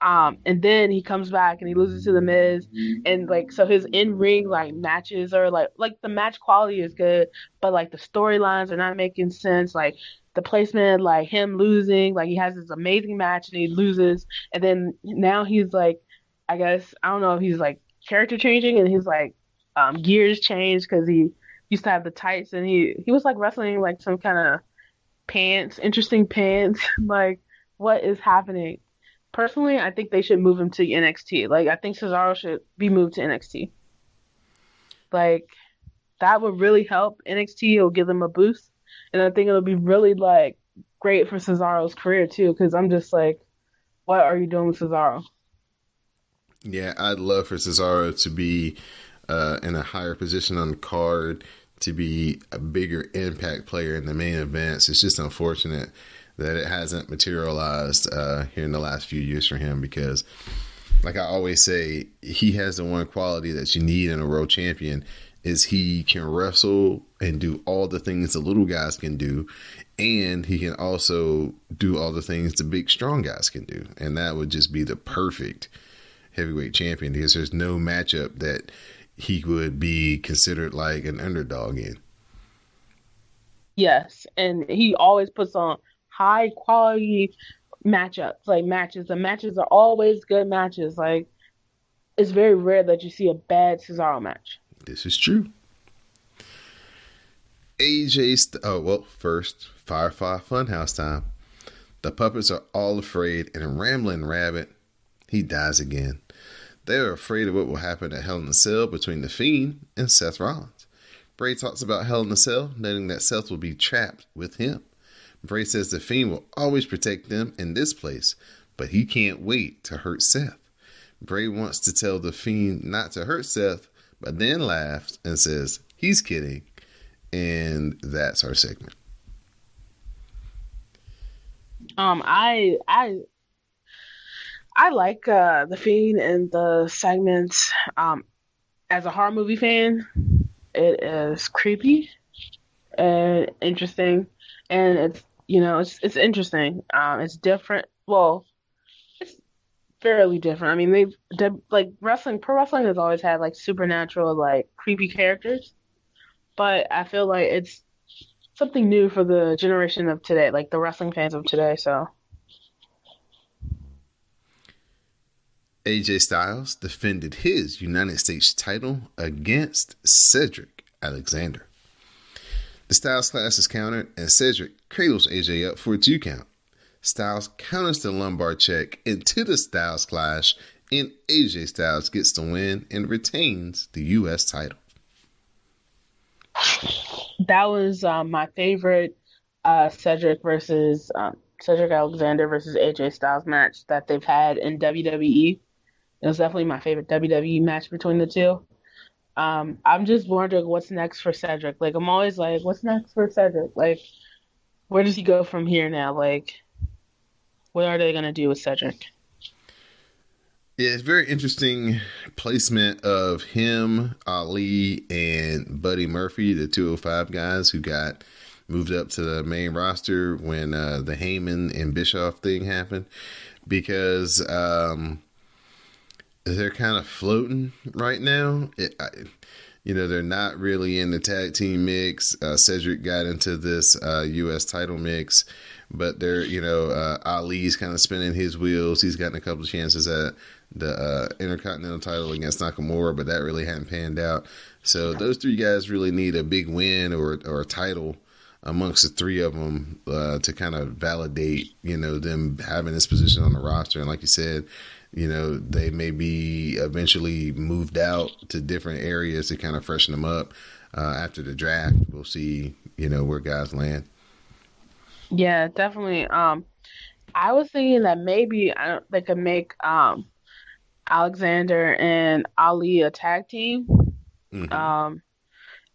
And then he comes back and he loses to The Miz, and like so his in ring like matches are like the match quality is good, but like the storylines are not making sense. Like the placement, like him losing, like he has this amazing match and he loses, and then now he's like, I guess I don't know if he's like character changing and he's like gears changed because he used to have the tights and he was like wrestling like some kind of interesting pants. Like what is happening? Personally, I think they should move him to NXT. Like, I think Cesaro should be moved to NXT. Like, that would really help NXT. It'll give them a boost. And I think it'll be really, like, great for Cesaro's career, too. Because I'm just like, what are you doing with Cesaro? Yeah, I'd love for Cesaro to be in a higher position on the card, to be a bigger impact player in the main events. It's just unfortunate that it hasn't materialized here in the last few years for him, because like I always say, he has the one quality that you need in a world champion is he can wrestle and do all the things the little guys can do, and he can also do all the things the big strong guys can do. And that would just be the perfect heavyweight champion, because there's no matchup that he would be considered like an underdog in. Yes, and he always puts on high quality matchups, like matches. The matches are always good matches. Like it's very rare that you see a bad Cesaro match. This is true. First, Firefly Funhouse time. The puppets are all afraid, and Ramblin' Rabbit, he dies again. They are afraid of what will happen at Hell in a Cell between The Fiend and Seth Rollins. Bray talks about Hell in a Cell, noting that Seth will be trapped with him. Bray says The Fiend will always protect them in this place, but he can't wait to hurt Seth. Bray wants to tell The Fiend not to hurt Seth, but then laughs and says he's kidding, and that's our segment. I like The Fiend and the segments. As a horror movie fan, it is creepy and interesting, and it's interesting. It's different. Well, it's fairly different. I mean, pro wrestling has always had like supernatural, like creepy characters, but I feel like it's something new for the generation of today, like the wrestling fans of today. So AJ Styles defended his United States title against Cedric Alexander. The Styles Clash is countered, and Cedric cradles AJ up for a 2 count. Styles counters the lumbar check into the Styles Clash, and AJ Styles gets the win and retains the U.S. title. that was my favorite Cedric Alexander versus AJ Styles match that they've had in WWE. It was definitely my favorite WWE match between the two. I'm just wondering what's next for Cedric. Like, I'm always like, what's next for Cedric? Like, where does he go from here now? Like, what are they going to do with Cedric? Yeah, it's very interesting placement of him, Ali, and Buddy Murphy, the 205 guys who got moved up to the main roster when the Heyman and Bischoff thing happened, because they're kind of floating right now. They're not really in the tag team mix. Cedric got into this U.S. title mix, but Ali's kind of spinning his wheels. He's gotten a couple of chances at the Intercontinental title against Nakamura, but that really hadn't panned out. So those three guys really need a big win or a title amongst the three of them to kind of validate, them having this position on the roster. And like you said, they may be eventually moved out to different areas to kind of freshen them up after the draft. We'll see, where guys land. Yeah, definitely. I was thinking that maybe they could make Alexander and Ali a tag team.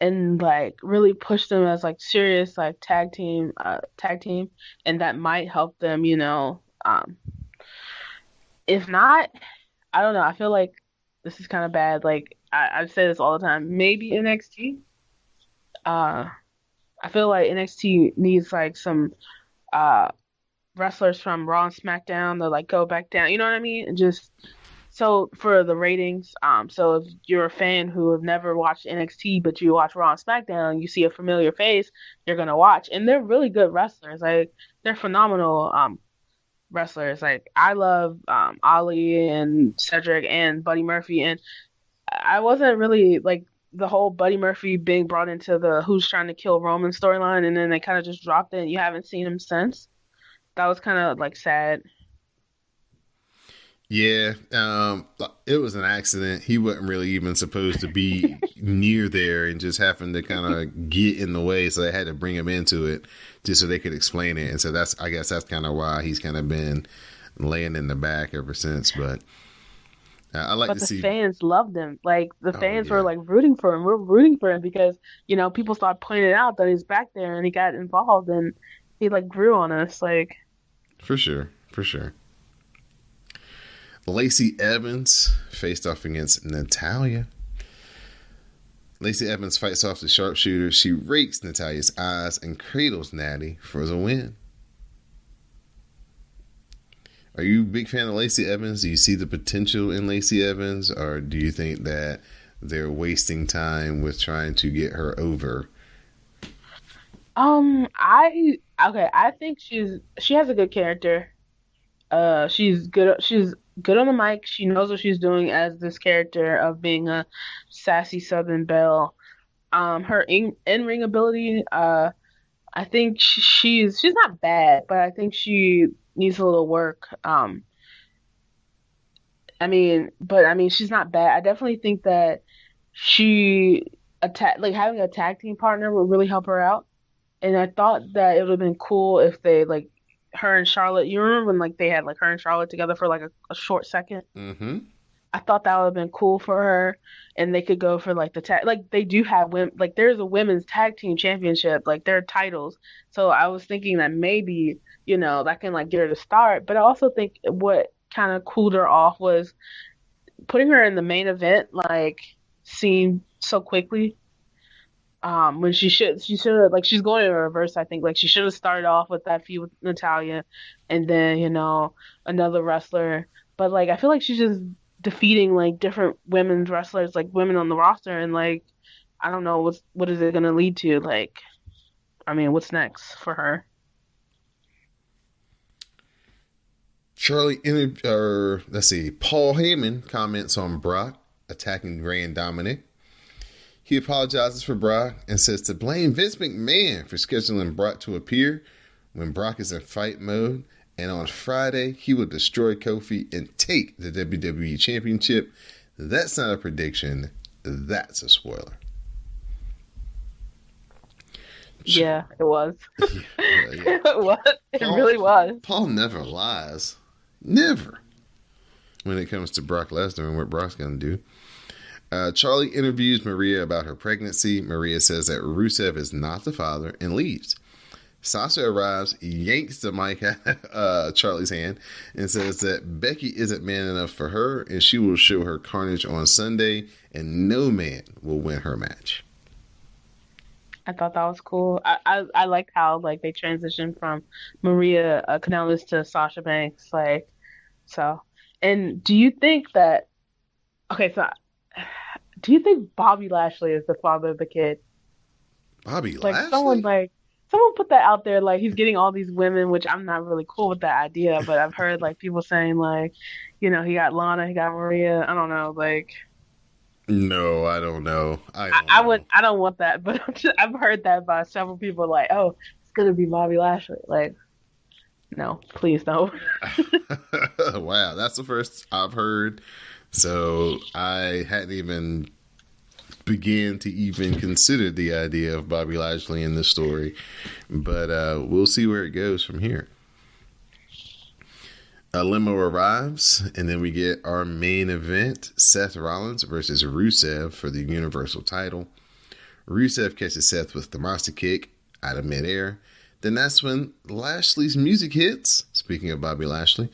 And like really push them as like serious like tag team, and that might help them, if not, I don't know. I feel like this is kind of bad. Like I say this all the time. Maybe NXT. Uh, I feel like NXT needs like some uh wrestlers from Raw and SmackDown to like go back down. You know what I mean? And just so for the ratings. So if you're a fan who have never watched NXT but you watch Raw and SmackDown, you see a familiar face, you're gonna watch, and they're really good wrestlers. Like they're phenomenal. Wrestlers. Like I love Ali and Cedric and Buddy Murphy, and I wasn't really like the whole Buddy Murphy being brought into the who's trying to kill Roman storyline, and then they kind of just dropped it. And you haven't seen him since. That was kind of like sad. Yeah, it was an accident. He wasn't really even supposed to be near there, and just happened to kind of get in the way. So they had to bring him into it just so they could explain it. And so I guess that's kind of why he's kind of been laying in the back ever since. But I like to see. But the fans loved him. Like the fans yeah. were like rooting for him. We're rooting for him because people started pointing out that he's back there and he got involved and he like grew on us. Like for sure. Lacey Evans faced off against Natalya. Lacey Evans fights off the sharpshooter. She rakes Natalya's eyes and cradles Natty for the win. Are you a big fan of Lacey Evans? Do you see the potential in Lacey Evans? Or do you think that they're wasting time with trying to get her over? I think she has a good character. She's good on the mic. She knows what she's doing as this character of being a sassy Southern belle. Her in-ring ability, I think she's not bad, but I think she needs a little work. She's not bad. I definitely think that having a tag team partner would really help her out. And I thought that it would have been cool if they like her and Charlotte. You remember when like they had like her and Charlotte together for like a short second? Mm-hmm. I thought that would have been cool for her, and they could go for like the tag. Like they do have women. Like there's a women's tag team championship. Like their titles. So I was thinking that maybe that can like get her to start. But I also think what kind of cooled her off was putting her in the main event. Like seemed so quickly. When she should have like she's going in reverse. I think like she should have started off with that feud with Natalya, and then another wrestler. But like I feel like she's just defeating like different women's wrestlers, like women on the roster, and like I don't know what is it gonna lead to. Like, I mean, what's next for her? Paul Heyman comments on Brock attacking Rey and Dominic. He apologizes for Brock and says to blame Vince McMahon for scheduling Brock to appear when Brock is in fight mode. And on Friday, he will destroy Kofi and take the WWE Championship. That's not a prediction. That's a spoiler. Yeah, it was. Yeah. It was. It really was. Paul never lies. Never. When it comes to Brock Lesnar and what Brock's going to do. Charlie interviews Maria about her pregnancy. Maria says that Rusev is not the father and leaves. Sasha arrives, yanks the mic out of Charlie's hand, and says that Becky isn't man enough for her, and she will show her carnage on Sunday, and no man will win her match. I thought that was cool. I liked how like they transitioned from Maria Kanellis to Sasha Banks. Like, so. And do you think that? Okay, so. Do you think Bobby Lashley is the father of the kid? Bobby Lashley? Someone put that out there, like he's getting all these women, which I'm not really cool with that idea, but I've heard like people saying like, he got Lana, he got Maria. I don't know, like. No, I don't know. I don't want that, but I've heard that by several people. Like, oh, it's gonna be Bobby Lashley. Like, no, please no. Wow, that's the first I've heard. So I hadn't even began to even consider the idea of Bobby Lashley in this story, but we'll see where it goes from here. A limo arrives, and then we get our main event, Seth Rollins versus Rusev for the Universal title. Rusev catches Seth with the monster kick out of midair. Then that's when Lashley's music hits, speaking of Bobby Lashley,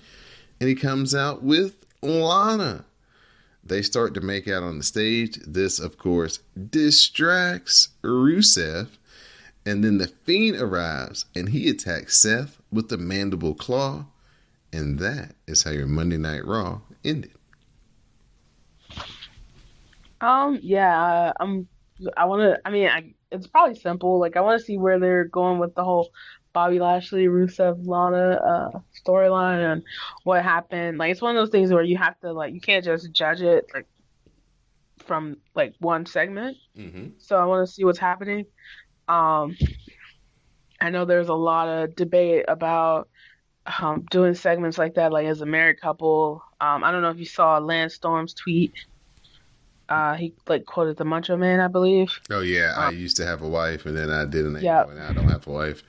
and he comes out with Lana. They start to make out on the stage. This, of course, distracts Rusev. And then the Fiend arrives, and he attacks Seth with the mandible claw. And that is how your Monday Night Raw ended. Yeah, it's probably simple. Like, I want to see where they're going with the whole Bobby Lashley, Rusev, Lana storyline and what happened. Like, it's one of those things where you have to, like, you can't just judge it, like, from, like, one segment. Mm-hmm. So I want to see what's happening. I know there's a lot of debate about doing segments like that, like as a married couple. I don't know if you saw Lance Storm's tweet. He like quoted the Macho Man, I believe. Oh yeah, I used to have a wife, and then I didn't. Yeah. Now I don't have a wife.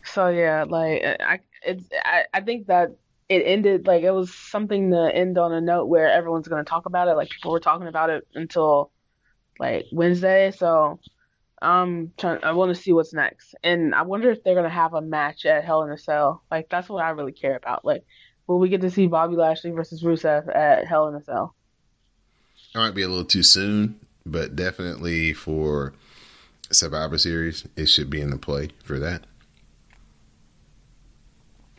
So yeah, like I think that it ended like it was something to end on a note where everyone's gonna talk about it. Like people were talking about it until like Wednesday. So I want to see what's next, and I wonder if they're gonna have a match at Hell in a Cell. Like that's what I really care about. Like, will we get to see Bobby Lashley versus Rusev at Hell in a Cell? It might be a little too soon, but definitely for Survivor Series, it should be in the play for that.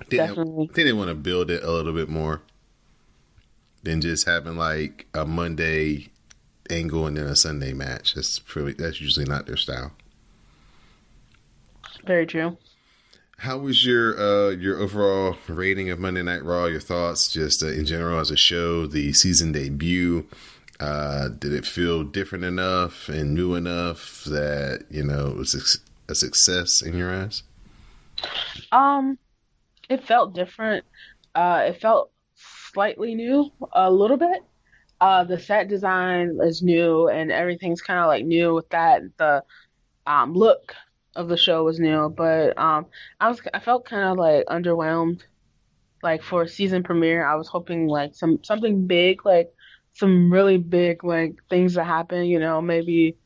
Definitely. They want to build it a little bit more than just having like a Monday angle and then a Sunday match. That's usually not their style. Very true. How was your overall rating of Monday Night Raw? Your thoughts, just in general as a show, the season debut. Did it feel different enough and new enough that it was a success in your eyes? It felt different. It felt slightly new, a little bit. The set design is new and everything's kind of like new with that. The look of the show was new, but I felt kind of like underwhelmed. Like for a season premiere, I was hoping like something big, like some really big like things that happen. Maybe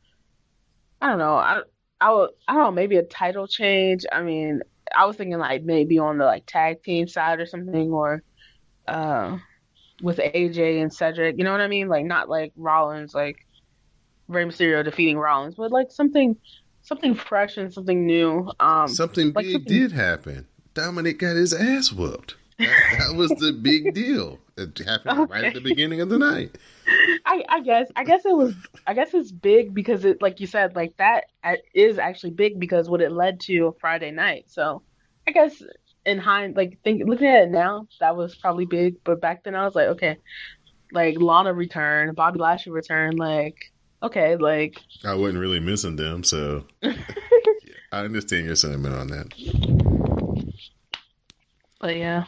I don't know. I don't know. Maybe a title change. I mean, I was thinking like maybe on the like tag team side or something, or with AJ and Cedric, you know what I mean? Like not like Rollins, like Rey Mysterio defeating Rollins, but like something fresh and something new. Something like big did happen. Dominic got his ass whooped. That was the big deal. It happened right at the beginning of the night. I guess it's big because it, like you said, like that is actually big because what it led to Friday night. So I guess looking at it now, that was probably big. But back then I was like, okay, like Lana returned, Bobby Lashley returned, like okay, like I wasn't really missing them, so I understand your sentiment on that. But yeah.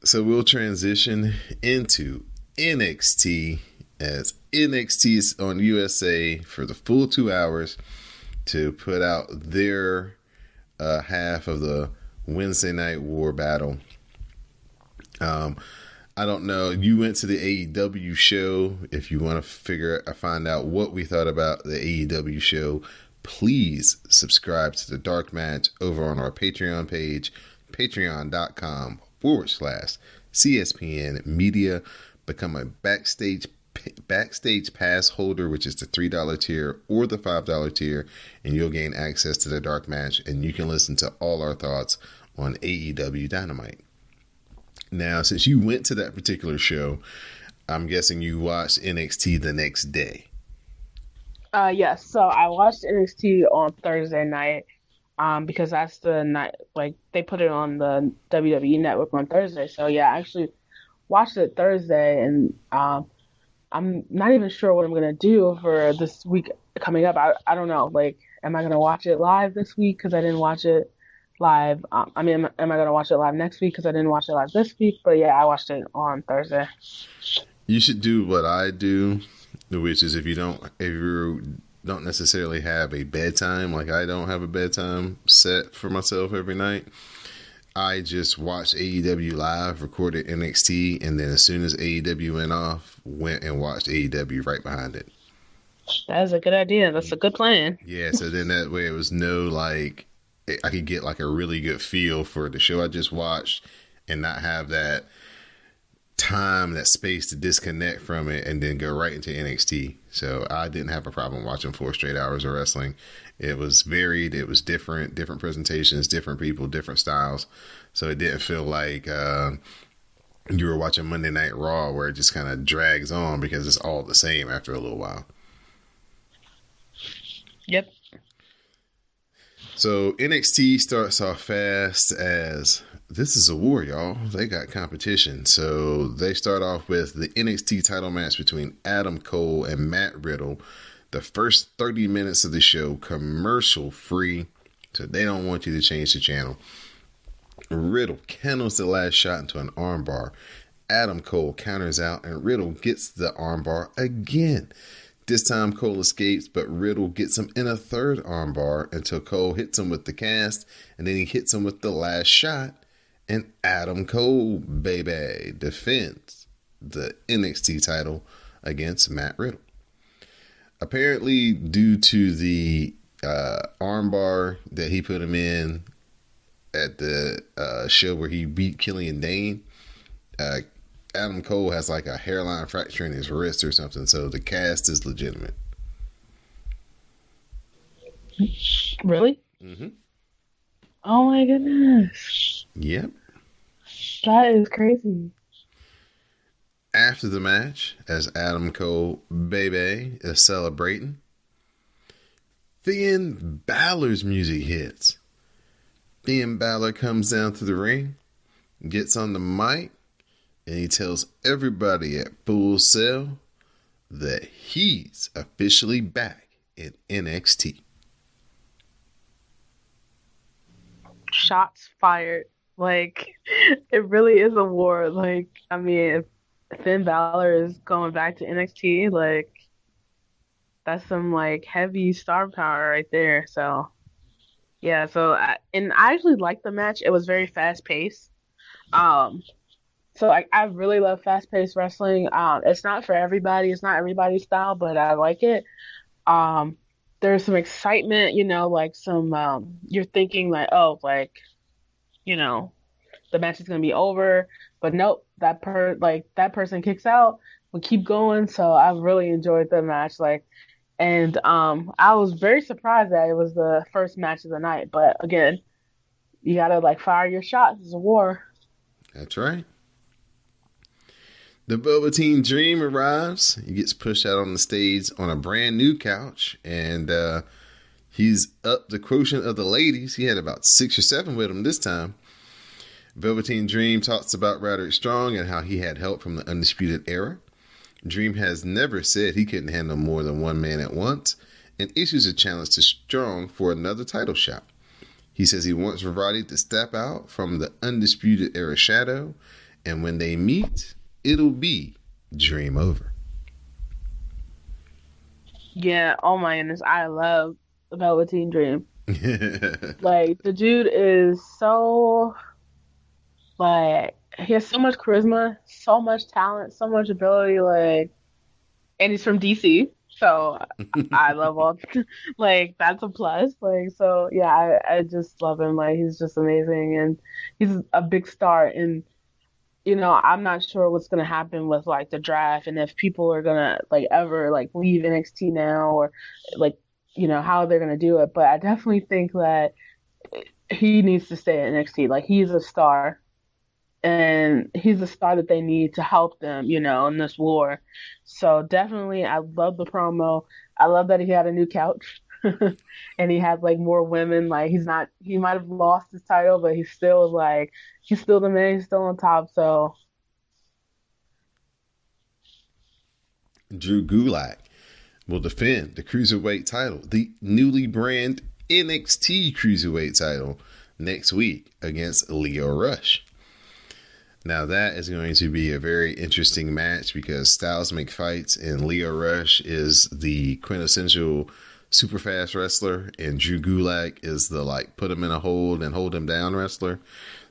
So we'll transition into NXT as NXT is on USA for the full 2 hours to put out their half of the Wednesday Night War battle. I don't know. You went to the AEW show. If you want to find out what we thought about the AEW show, please subscribe to the Dark Match over on our Patreon page, patreon.com/CSPN Media. Become a backstage pass holder, which is the $3 tier or the $5 tier, and you'll gain access to the Dark Match, and you can listen to all our thoughts on AEW Dynamite. Now, since you went to that particular show, I'm guessing you watched NXT the next day. Yes. So I watched NXT on Thursday night, because that's the night, like they put it on the WWE Network on Thursday. So yeah, I actually watched it Thursday, and I'm not even sure what I'm gonna do for this week coming up. I don't know. Like, am I gonna watch it live this week because I didn't watch it live? Am I gonna watch it live next week because I didn't watch it live this week? But yeah, I watched it on Thursday. You should do what I do, which is if you don't necessarily have a bedtime, like I don't have a bedtime set for myself every night, I just watched AEW live, recorded NXT, and then as soon as AEW went off, went and watched AEW right behind it. That's a good idea. That's a good plan. Yeah, so then that way it was no like I could get like a really good feel for the show I just watched and not have that time, that space to disconnect from it and then go right into NXT. So I didn't have a problem watching 4 straight hours of wrestling. It was varied, it was different presentations, different people, different styles. So it didn't feel like you were watching Monday Night Raw where it just kind of drags on because it's all the same after a little while. Yep. So NXT starts off fast as this is a war, y'all. They got competition. So they start off with the NXT title match between Adam Cole and Matt Riddle. The first 30 minutes of the show, commercial free. So they don't want you to change the channel. Riddle counters the last shot into an armbar. Adam Cole counters out and Riddle gets the armbar again. This time Cole escapes, but Riddle gets him in a third armbar until Cole hits him with the cast, and then he hits him with the last shot, and Adam Cole, baby, defends the NXT title against Matt Riddle. Apparently, due to the armbar that he put him in at the show where he beat Killian Dane, Adam Cole has like a hairline fracture in his wrist or something, so the cast is legitimate. Really? Mm-hmm. Oh my goodness. Yep. That is crazy. After the match, as Adam Cole, baby, is celebrating, Finn Balor's music hits. Finn Balor comes down to the ring, gets on the mic, and he tells everybody at Full Sail that he's officially back in NXT. Shots fired. Like, it really is a war. Like, I mean, if Finn Balor is going back to NXT, like, that's some, like, heavy star power right there. So, yeah, I actually liked the match. It was very fast-paced. So I really love fast-paced wrestling. It's not for everybody. It's not everybody's style, but I like it. There's some excitement, like some you're thinking like, oh, like, the match is gonna be over, but nope, that person kicks out. We keep going. So I really enjoyed the match. And I was very surprised that it was the first match of the night. But again, you gotta like fire your shots. It's a war. That's right. The Velveteen Dream arrives. He gets pushed out on the stage on a brand new couch, and he's up the quotient of the ladies. He had about 6 or 7 with him this time. Velveteen Dream talks about Roderick Strong and how he had help from the Undisputed Era. Dream has never said he couldn't handle more than one man at once, and issues a challenge to Strong for another title shot. He says he wants Roddy to step out from the Undisputed Era shadow, and when they meet, it'll be Dream over. Yeah, oh my goodness, I love the Velveteen Dream. Like, the dude is so, like, he has so much charisma, so much talent, so much ability, like, and he's from DC, so I love all, like, that's a plus, like, so, yeah, I just love him, like, he's just amazing, and he's a big star, and I'm not sure what's going to happen with like the draft and if people are going to like ever like leave NXT now or like, how they're going to do it. But I definitely think that he needs to stay at NXT. Like, he's a star and he's a star that they need to help them, in this war. So definitely, I love the promo. I love that he had a new couch. And he had like more women. Like, he might have lost his title, but he's still the man. He's still on top. So Drew Gulak will defend the Cruiserweight title, the newly branded NXT Cruiserweight title, next week against Lio Rush. Now that is going to be a very interesting match because styles make fights, and Lio Rush is the quintessential super fast wrestler, and Drew Gulak is the like put him in a hold and hold him down wrestler.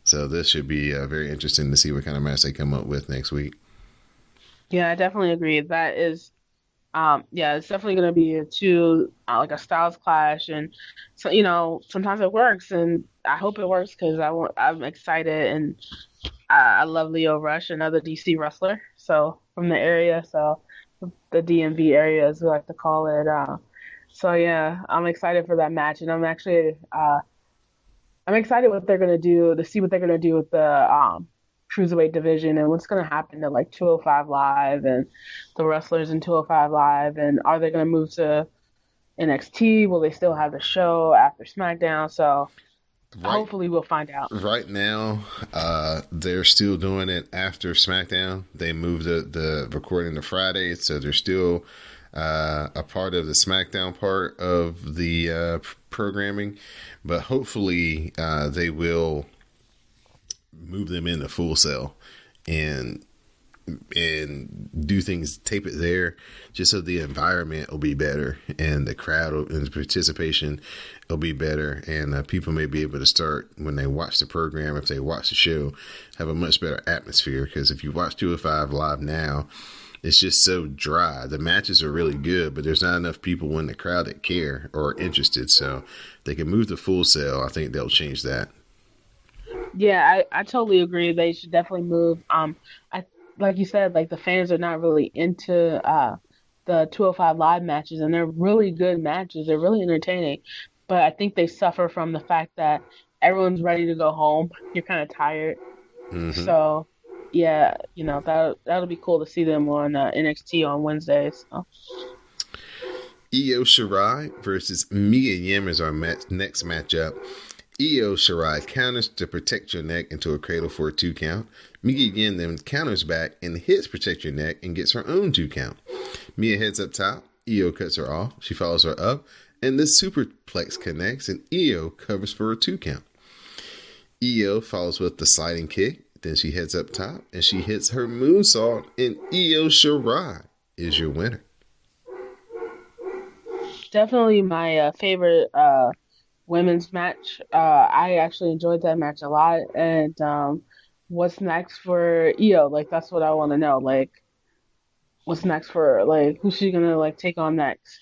So this should be very interesting to see what kind of match they come up with next week. Yeah, I definitely agree. That is, yeah, it's definitely going to be like a styles clash, and so sometimes it works, and I hope it works because I'm excited, and I love Leo Rush, another DC wrestler, so from the area, so the DMV area as we like to call it. So yeah, I'm excited for that match, and I'm excited what they're gonna do to see what they're gonna do with the cruiserweight division and what's gonna happen to like 205 Live and the wrestlers in 205 Live, and are they gonna move to NXT? Will they still have the show after SmackDown? So hopefully we'll find out. Right now, they're still doing it after SmackDown. They moved the recording to Friday, so they're still a part of the SmackDown part of the programming. But hopefully, they will move them into Full Sail and do things, tape it there, just so the environment will be better and the crowd and the participation will be better, and people may be able to start, when they watch the program, if they watch the show, have a much better atmosphere. Because if you watch 205 Live now, it's just so dry. The matches are really good, but there's not enough people in the crowd that care or are interested. So they can move to Full Sail. I think they'll change that. Yeah, I totally agree. They should definitely move. Like you said, like the fans are not really into the 205 Live matches, and they're really good matches. They're really entertaining, but I think they suffer from the fact that everyone's ready to go home. You're kind of tired, so yeah, that'll be cool to see them on NXT on Wednesdays. So. Io Shirai versus Mia Yim is our next matchup. Io Shirai counters to protect your neck into a cradle for a 2 count. Mia Yim then counters back and hits protect your neck and gets her own 2 count. Mia heads up top. Io cuts her off. She follows her up, and the superplex connects, and Io covers for a 2 count. Io follows with the sliding kick. Then she heads up top, and she hits her moonsault, and Io Shirai is your winner. Definitely my favorite women's match. I actually enjoyed that match a lot. And what's next for Io? Like, that's what I want to know. Like, what's next for her? Like, who's she gonna like take on next?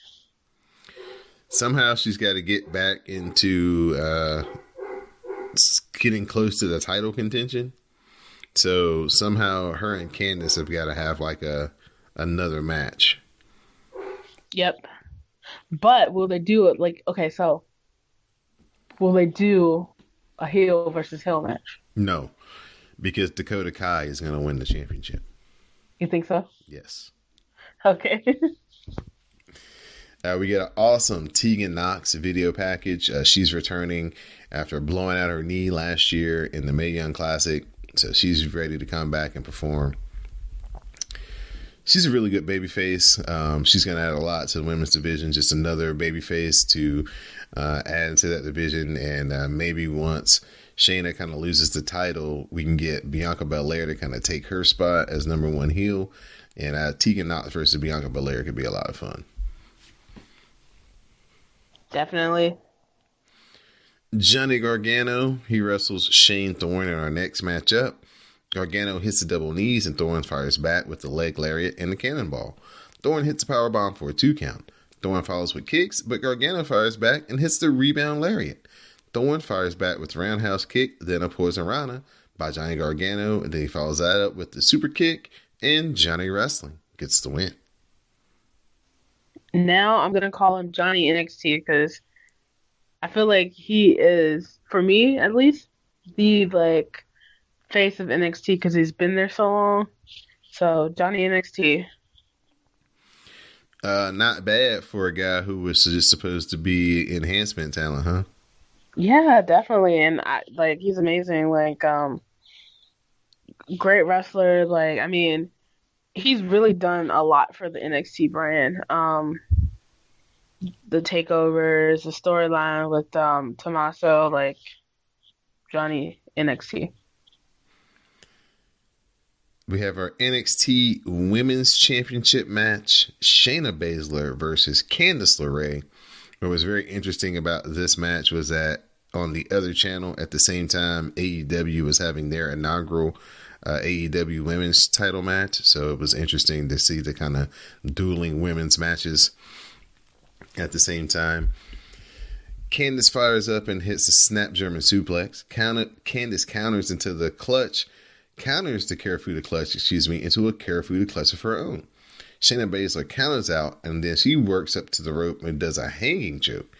Somehow she's got to get back into getting close to the title contention. So somehow her and Candice have got to have like another match. Yep. But will they do it like, okay, so will they do a heel versus heel match? No, because Dakota Kai is going to win the championship. You think so? Yes. Okay. We get an awesome Tegan Knox video package. She's returning after blowing out her knee last year in the Mae Young Classic. So she's ready to come back and perform. She's a really good babyface. She's going to add a lot to the women's division. Just another babyface to add to that division. And maybe once Shayna kind of loses the title, we can get Bianca Belair to kind of take her spot as number 1 heel. And Tegan Knox versus Bianca Belair could be a lot of fun. Definitely. Johnny Gargano, he wrestles Shane Thorne in our next matchup. Gargano hits the double knees and Thorne fires back with the leg lariat and the cannonball. Thorne hits a powerbomb for a 2 count. Thorne follows with kicks, but Gargano fires back and hits the rebound lariat. Thorne fires back with roundhouse kick, then a poison rana by Johnny Gargano, and then he follows that up with the super kick, and Johnny Wrestling gets the win. Now I'm going to call him Johnny NXT because I feel like he is, for me at least, the like face of NXT because he's been there so long. So Johnny NXT. Not bad for a guy who was just supposed to be enhancement talent, huh? Yeah, definitely. And he's amazing. Like, great wrestler. Like, I mean, he's really done a lot for the NXT brand. The takeovers, the storyline with Tommaso, like Johnny NXT. We have our NXT Women's Championship match. Shayna Baszler versus Candice LeRae. What was very interesting about this match was that on the other channel at the same time, AEW was having their inaugural AEW women's title match. So it was interesting to see the kind of dueling women's matches at the same time. Candice fires up and hits a snap German suplex. Candice counters into the clutch, counters the Karafuda clutch, into a Karafuda clutch of her own. Shayna Baszler counters out, and then she works up to the rope and does a hanging choke.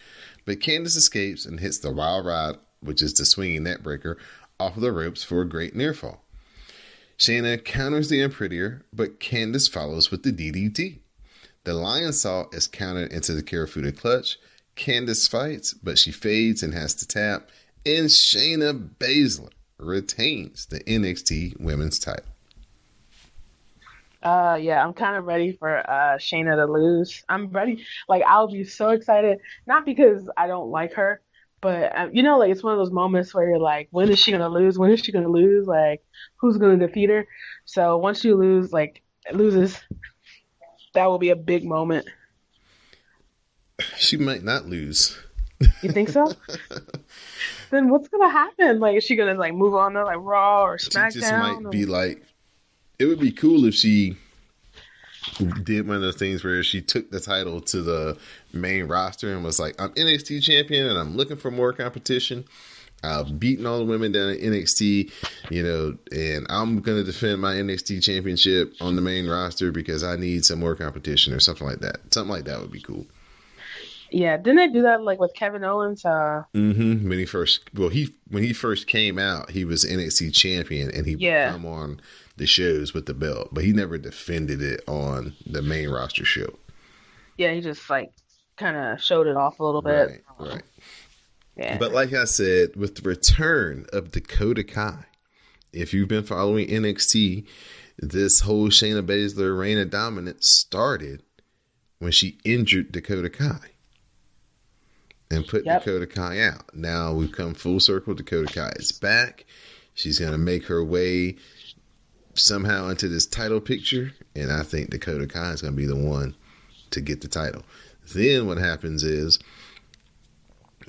But Candice escapes and hits the Wild Ride, which is the swinging net breaker, off of the ropes for a great near fall. Shayna counters the Unprettier, but Candice follows with the DDT. The Lion Saw is countered into the Karafuda clutch. Candice fights, but she fades and has to tap, and Shayna Baszler retains the NXT Women's title. Yeah, I'm kind of ready for Shayna to lose. I'm ready. Like, I'll be so excited, not because I don't like her, but like, it's one of those moments where you're like, when is she gonna lose? When is she gonna lose? Like, who's gonna defeat her? So once she loses, that will be a big moment. She might not lose. You think so? Then what's gonna happen? Like, is she gonna move on to Raw or SmackDown? She just might be like. It would be cool if she did one of those things where she took the title to the main roster and was like, I'm NXT champion and I'm looking for more competition. I've beaten all the women down at NXT, and I'm going to defend my NXT championship on the main roster because I need some more competition or something like that. Something like that would be cool. Yeah, didn't they do that with Kevin Owens? When he first came out, he was NXT champion and he would come on the shows with the belt, but he never defended it on the main roster show. Yeah, he just kind of showed it off a little bit. Right. Yeah. But like I said, with the return of Dakota Kai, if you've been following NXT, this whole Shayna Baszler reign of dominance started when she injured Dakota Kai and put Dakota Kai out. Now we've come full circle. Dakota Kai is back. She's going to make her way somehow into this title picture, and I think Dakota Kai is going to be the one to get the title. Then what happens is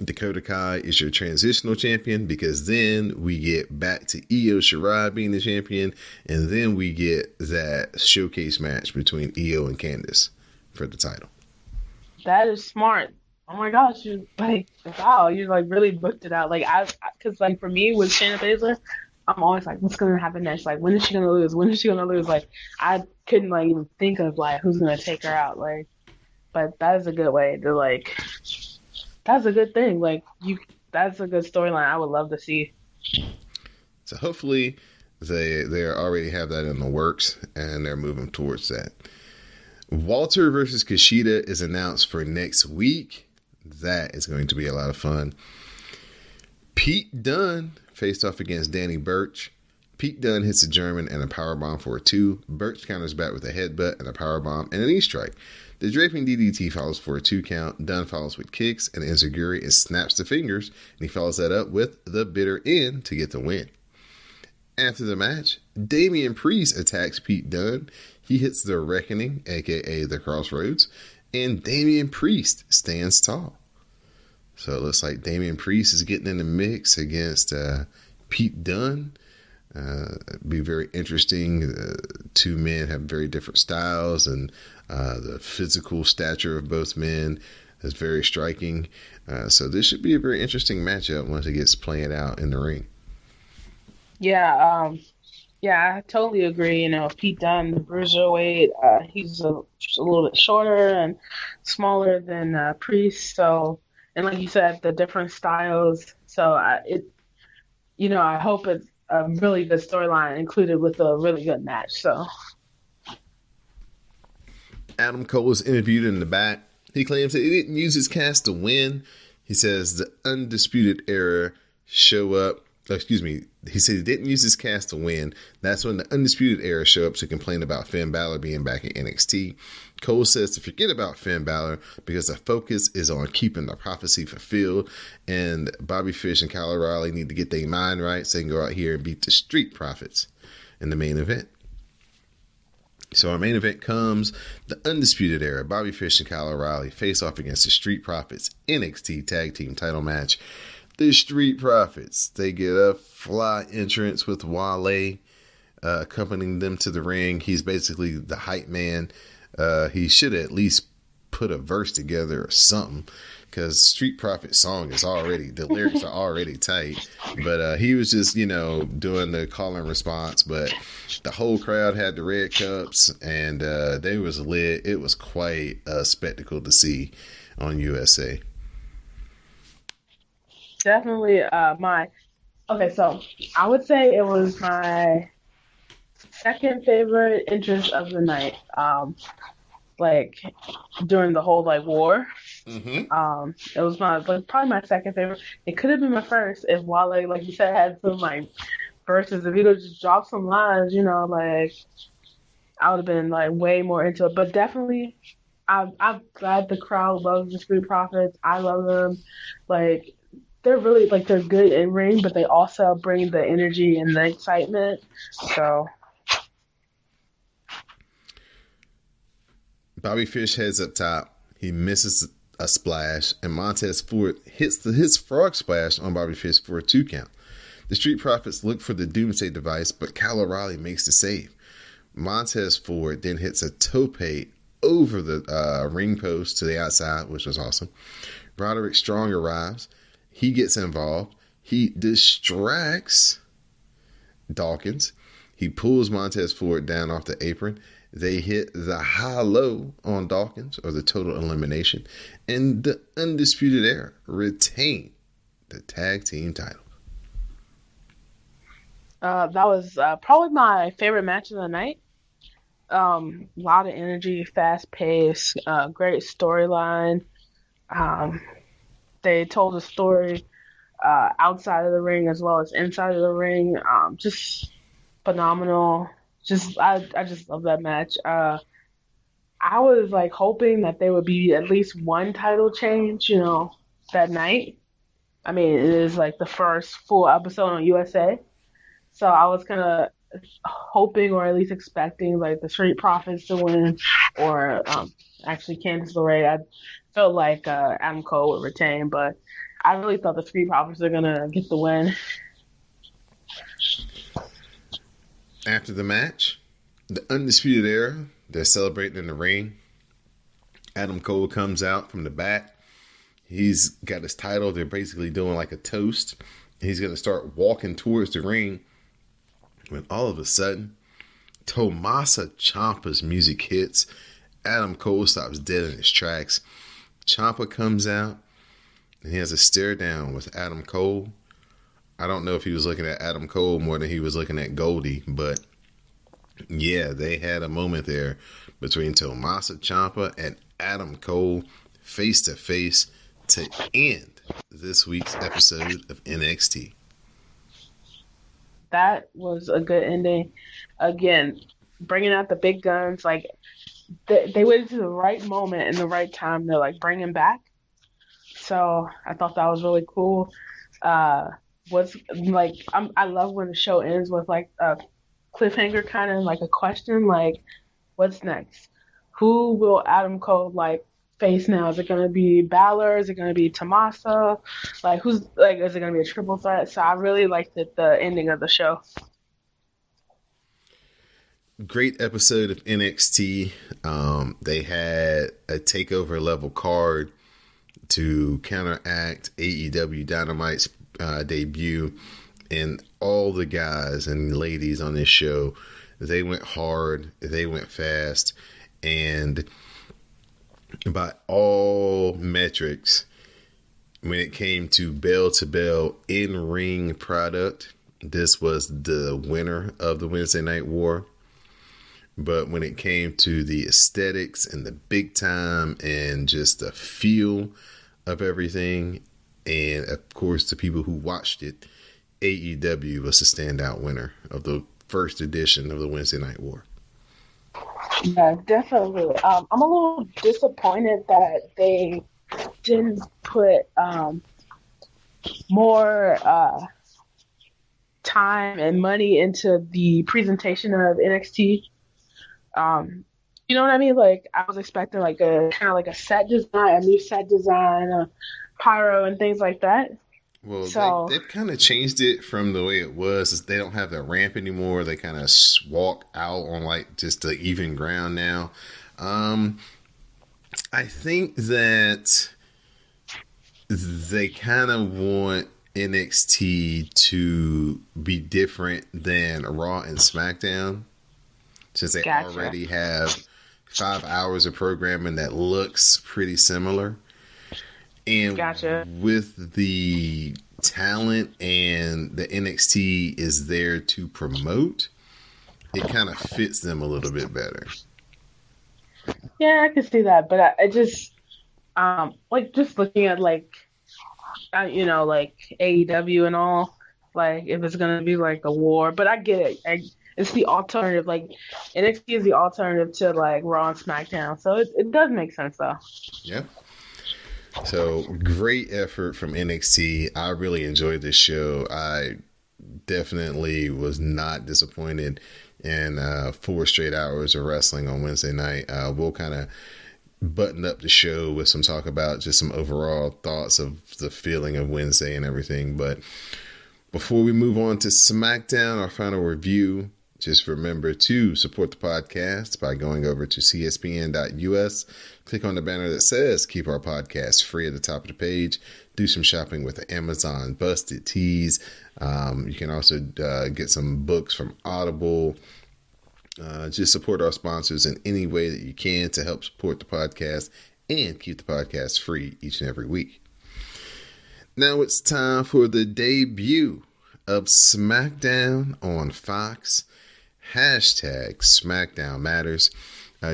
Dakota Kai is your transitional champion, because then we get back to Io Shirai being the champion, and then we get that showcase match between Io and Candice for the title. That is smart. Oh my gosh, you really booked it out. Because for me with Shayna Baszler, I'm always like, what's going to happen next? When is she going to lose? When is she going to lose? I couldn't even think of who's going to take her out. But that is a good way to that's a good thing. That's a good storyline I would love to see. So hopefully they already have that in the works and they're moving towards that. Walter versus Kushida is announced for next week. That is going to be a lot of fun. Pete Dunne faced off against Danny Burch. Pete Dunne hits a German and a powerbomb for a 2. Burch counters back with a headbutt and a powerbomb and a knee strike. The draping DDT follows for a 2 count. Dunne follows with kicks and enziguri and snaps the fingers, and he follows that up with the bitter end to get the win. After the match, Damian Priest attacks Pete Dunne. He hits the Reckoning, aka the Crossroads, and Damian Priest stands tall. So it looks like Damian Priest is getting in the mix against Pete Dunne. It'd be very interesting. Two men have very different styles, and the physical stature of both men is very striking. So this should be a very interesting matchup once it gets played out in the ring. Yeah, I totally agree. Pete Dunne, the bruiserweight, he's a little bit shorter and smaller than Priest. So, and like you said, the different styles. So I hope it's a really good storyline included with a really good match. So Adam Cole was interviewed in the back. He claims that he didn't use his cast to win. He says the Undisputed Era show up. He said he didn't use his cast to win. That's when the Undisputed Era show up to complain about Finn Balor being back in NXT. Cole says to forget about Finn Balor because the focus is on keeping the prophecy fulfilled, and Bobby Fish and Kyle O'Reilly need to get their mind right so they can go out here and beat the Street Profits in the main event. So our main event comes the Undisputed Era. Bobby Fish and Kyle O'Reilly face off against the Street Profits NXT Tag Team title match. The Street Profits, they get a fly entrance with Wale accompanying them to the ring. He's basically the hype man. He should have at least put a verse together or something, because Street Profit song is already, the lyrics are already tight. But he was just, doing the call and response. But the whole crowd had the red cups, and they was lit. It was quite a spectacle to see on USA. Definitely so I would say it was my second favorite entrance of the night. During the whole war. Mm-hmm. It was probably my second favorite. It could have been my first if Wale, like you said, had some verses. If he would just drop some lines, I would have been way more into it. But definitely, I'm glad the crowd loves the Street Profits. I love them. They're really they're good in ring, but they also bring the energy and the excitement. So. Bobby Fish heads up top. He misses a splash, and Montez Ford hits his frog splash on Bobby Fish for a 2 count. The Street Profits look for the Doomsday device, but Kyle O'Reilly makes the save. Montez Ford then hits a tope over the ring post to the outside, which was awesome. Roderick Strong arrives. He gets involved. He distracts Dawkins. He pulls Montez Ford down off the apron. They hit the high-low on Dawkins, or the total elimination, and the Undisputed Era retain the tag team title. That was probably my favorite match of the night. A lot of energy, fast pace, great storyline. They told a story outside of the ring as well as inside of the ring. Just phenomenal. I just love that match. I was hoping that there would be at least one title change, that night. I mean, it is the first full episode on USA. So I was kind of hoping, or at least expecting, the Street Profits to win, or actually Candice LeRae. I felt like Adam Cole would retain, but I really thought the Street Profits are gonna get the win. After the match, the Undisputed Era, they're celebrating in the ring. Adam Cole comes out from the back. He's got his title. They're basically doing a toast. He's going to start walking towards the ring when all of a sudden, Tommaso Ciampa's music hits. Adam Cole stops dead in his tracks. Ciampa comes out, and he has a stare down with Adam Cole. I don't know if he was looking at Adam Cole more than he was looking at Goldie, but yeah, they had a moment there between Tommaso Ciampa and Adam Cole face to face to end this week's episode of NXT. That was a good ending. Again, bringing out the big guns, they waited to the right moment and the right time to bring him back. So I thought that was really cool. I love when the show ends with a cliffhanger, kind of a question, what's next? Who will Adam Cole face now? Is it going to be Balor? Is it going to be Tommaso? Is it going to be a triple threat? So I really liked the ending of the show. Great episode of NXT. They had a takeover level card to counteract AEW Dynamite's debut, and all the guys and ladies on this show, they went hard, they went fast, and by all metrics, when it came to bell in-ring product, this was the winner of the Wednesday Night War. But when it came to the aesthetics and the big time and just the feel of everything, and of course the people who watched it, AEW was the standout winner of the first edition of the Wednesday Night War. Yeah, definitely. I'm a little disappointed that they didn't put more time and money into the presentation of NXT. You know what I mean? Like I was expecting like a kind of like a set design, a new set design, pyro and things like that. Well, So they've kind of changed it from the way it was. Is they don't have the ramp anymore. They kind of walk out on like just the even ground now. Um, I think that they kind of want NXT to be different than Raw and SmackDown, since they gotcha. already have 5 hours of programming that looks pretty similar. And Gotcha. with the talent and the NXT is there to promote, it kind of fits them a little bit better. Yeah, I can see that, but I just like just looking at like like AEW and all, like if it's gonna be like a war, but I get it. It's the alternative. Like NXT is the alternative to like Raw and SmackDown, so it does make sense though. Yeah. So great effort from NXT. I really enjoyed this show. I definitely was not disappointed in 4 straight hours of wrestling on Wednesday night. We'll kind of button up the show with some talk about just some overall thoughts of the feeling of Wednesday and everything. But before we move on to SmackDown, our final review, just remember to support the podcast by going over to cspn.us. Click on the banner that says keep our podcast free at the top of the page. Do some shopping with Amazon, Busted Tees. You can also get some books from Audible. Just support our sponsors in any way that you can to help support the podcast and keep the podcast free each and every week. Now it's time for the debut of SmackDown on Fox. Hashtag SmackDown Matters.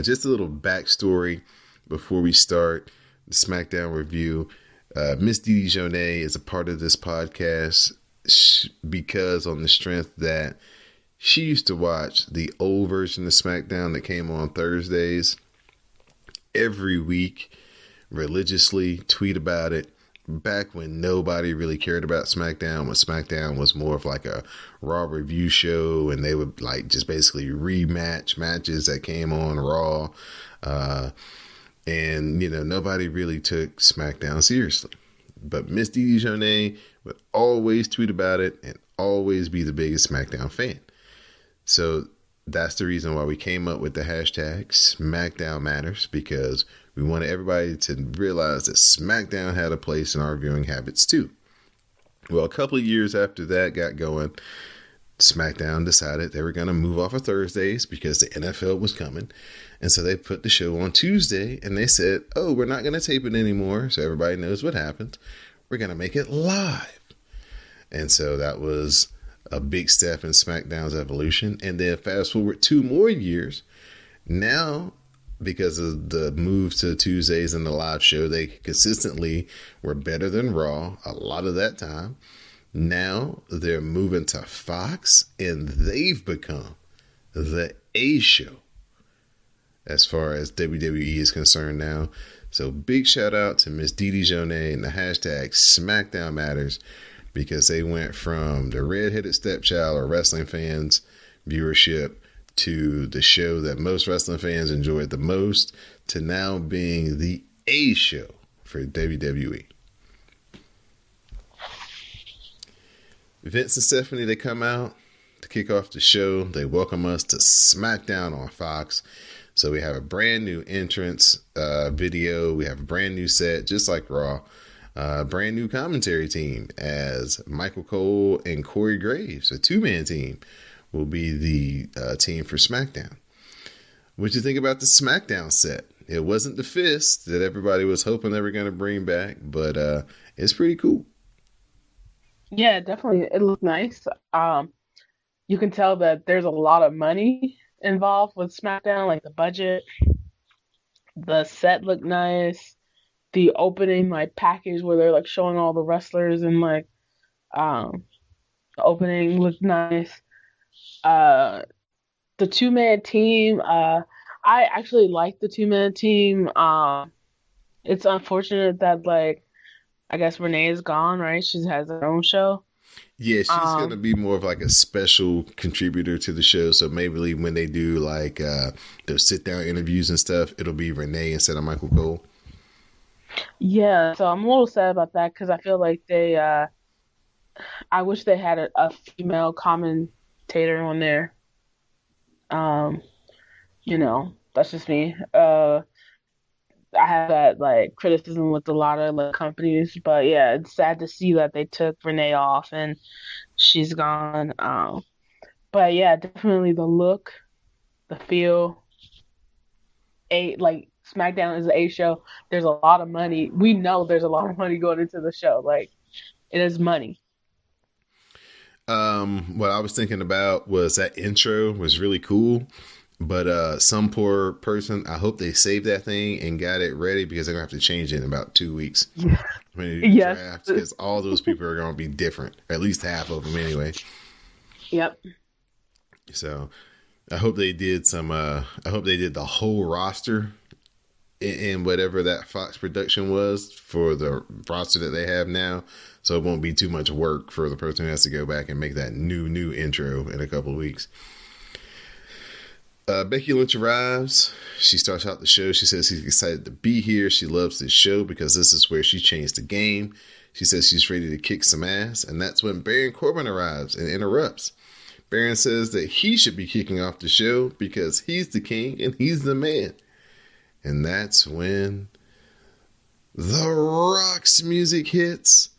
Just a little backstory before we start the SmackDown review. Miss Didi Jonay is a part of this podcast because on the strength that she used to watch the old version of SmackDown that came on Thursdays every week, religiously tweet about it, back when nobody really cared about SmackDown, when SmackDown was more of like a Raw review show and they would like just basically rematch matches that came on Raw. And, nobody really took SmackDown seriously. But Miss Didi Jonay would always tweet about it and always be the biggest SmackDown fan. So that's the reason why we came up with the hashtag SmackDown Matters, because we wanted everybody to realize that SmackDown had a place in our viewing habits too. Well, a couple of years after that got going, SmackDown decided they were going to move off of Thursdays because the NFL was coming. And so they put the show on Tuesday and they said, oh, we're not going to tape it anymore. So everybody knows what happened. We're going to make it live. And so that was a big step in SmackDown's evolution. And then fast forward 2 more years. Now, because of the move to Tuesdays and the live show, they consistently were better than Raw a lot of that time. Now they're moving to Fox and they've become the A show as far as WWE is concerned now. So big shout out to Miss Didi Jonay and the hashtag SmackDown Matters, because they went from the redheaded stepchild of wrestling fans viewership to the show that most wrestling fans enjoyed the most to now being the A show for WWE. Vince and Stephanie, they come out to kick off the show. They welcome us to SmackDown on Fox. So we have a brand new entrance video. We have a brand new set, just like Raw. Brand new commentary team as Michael Cole and Corey Graves, a 2-man team, will be the team for SmackDown. What do you think about the SmackDown set? It wasn't the fist that everybody was hoping they were going to bring back, but it's pretty cool. Yeah, definitely. It looked nice. You can tell that there's a lot of money involved with SmackDown, like the budget. The set looked nice. The opening like package where they're like showing all the wrestlers and like the opening looked nice. The 2-man team, I actually like the 2-man team. It's unfortunate that like I guess Renee is gone, right? She has her own show. Yeah, she's going to be more of like a special contributor to the show. So maybe when they do like those sit down interviews and stuff, it'll be Renee instead of Michael Cole. Yeah, so I'm a little sad about that because I feel like I wish they had a female commentator on there. You know, that's just me. I have that like criticism with a lot of like companies, but yeah, it's sad to see that they took Renee off and she's gone. But yeah, definitely the look, the feel. Like SmackDown is an A show. There's a lot of money. We know there's a lot of money going into the show. Like it is money. What I was thinking about was that intro was really cool, but some poor person, I hope they saved that thing and got it ready because they're gonna have to change it in about 2 weeks. Yes, because all those people are gonna be different, at least half of them anyway. Yep. So I hope they did I hope they did the whole roster in whatever that Fox production was for the roster that they have now. So it won't be too much work for the person who has to go back and make that new intro in a couple of weeks. Becky Lynch arrives. She starts out the show. She says she's excited to be here. She loves this show because this is where she changed the game. She says she's ready to kick some ass. And that's when Baron Corbin arrives and interrupts. Baron says that he should be kicking off the show because he's the king and he's the man. And that's when The Rock's music hits.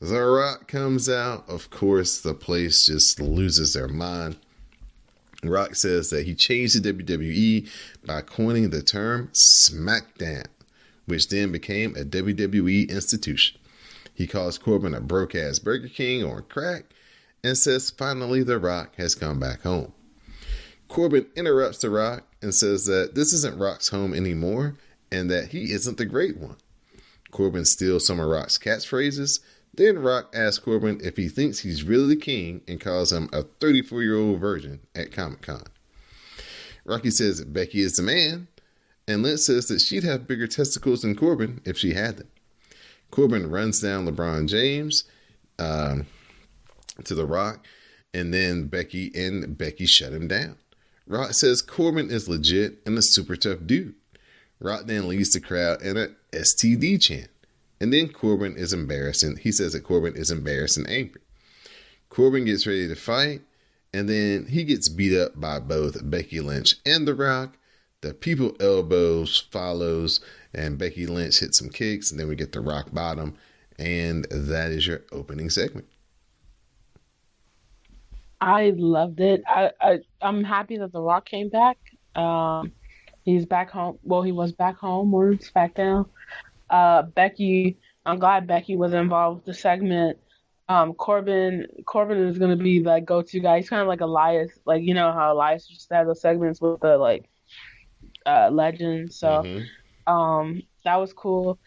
The Rock comes out. Of course, the place just loses their mind. Rock says that he changed the WWE by coining the term SmackDown, which then became a WWE institution. He calls Corbin a broke-ass Burger King on crack and says finally The Rock has come back home. Corbin interrupts The Rock and says that this isn't Rock's home anymore and that he isn't the great one. Corbin steals some of Rock's catchphrases. Then Rock asks Corbin if he thinks he's really the king and calls him a 34-year-old virgin at Comic-Con. Rocky says that Becky is the man, and Lynch says that she'd have bigger testicles than Corbin if she had them. Corbin runs down LeBron James to The Rock, and then Becky shut him down. Rock says Corbin is legit and a super tough dude. Rock then leads the crowd in a STD chant. And then Corbin is embarrassed, and he says that Corbin is embarrassed and angry. Corbin gets ready to fight, and then he gets beat up by both Becky Lynch and The Rock. The people elbows follows, and Becky Lynch hits some kicks, and then we get the rock bottom, and that is your opening segment. I loved it. I'm happy that The Rock came back. He's back home. Well, he was back home on SmackDown. Becky, I'm glad Becky was involved with the segment. Corbin is gonna be like go-to guy. He's kind of like Elias, like you know how Elias used to have those segments with the like legends. So that was cool.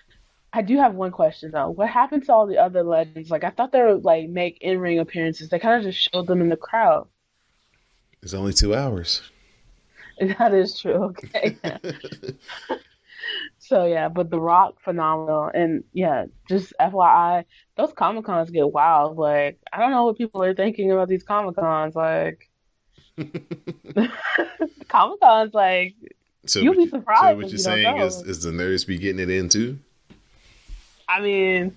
I do have one question though. What happened to all the other legends? Like I thought they would like make in-ring appearances. They kind of just showed them in the crowd. It's only 2 hours. That is true. Okay. So yeah, but The Rock, phenomenal. And yeah, just FYI, those Comic-Cons get wild. Like, I don't know what people are thinking about these Comic-Cons. Like, Comic-Cons, like, you'll be surprised. So what you're saying is the nerds be getting it in too? I mean,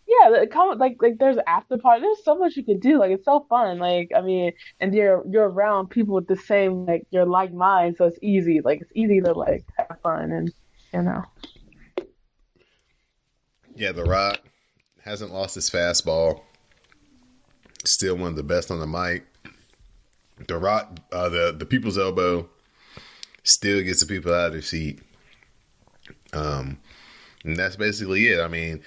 yeah, like there's after party. There's so much you can do. Like, it's so fun. Like, I mean, and you're around people with the same, like, your like mind, so it's easy. Like, it's easy to, like, have fun and, you know. Yeah, The Rock hasn't lost his fastball. Still one of the best on the mic. The Rock, the people's elbow still gets the people out of their seat. And that's basically it. I mean,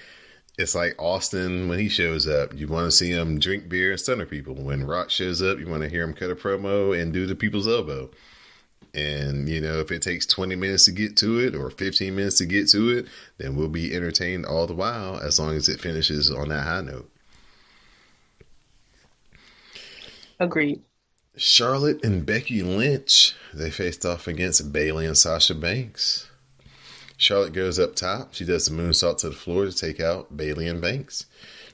it's like Austin when he shows up. You want to see him drink beer and stunner people. When Rock shows up, you want to hear him cut a promo and do the people's elbow. And, you know, if it takes 20 minutes to get to it or 15 minutes to get to it, then we'll be entertained all the while as long as it finishes on that high note. Agreed. Charlotte and Becky Lynch, they faced off against Bayley and Sasha Banks. Charlotte goes up top. She does the moonsault to the floor to take out Bayley and Banks.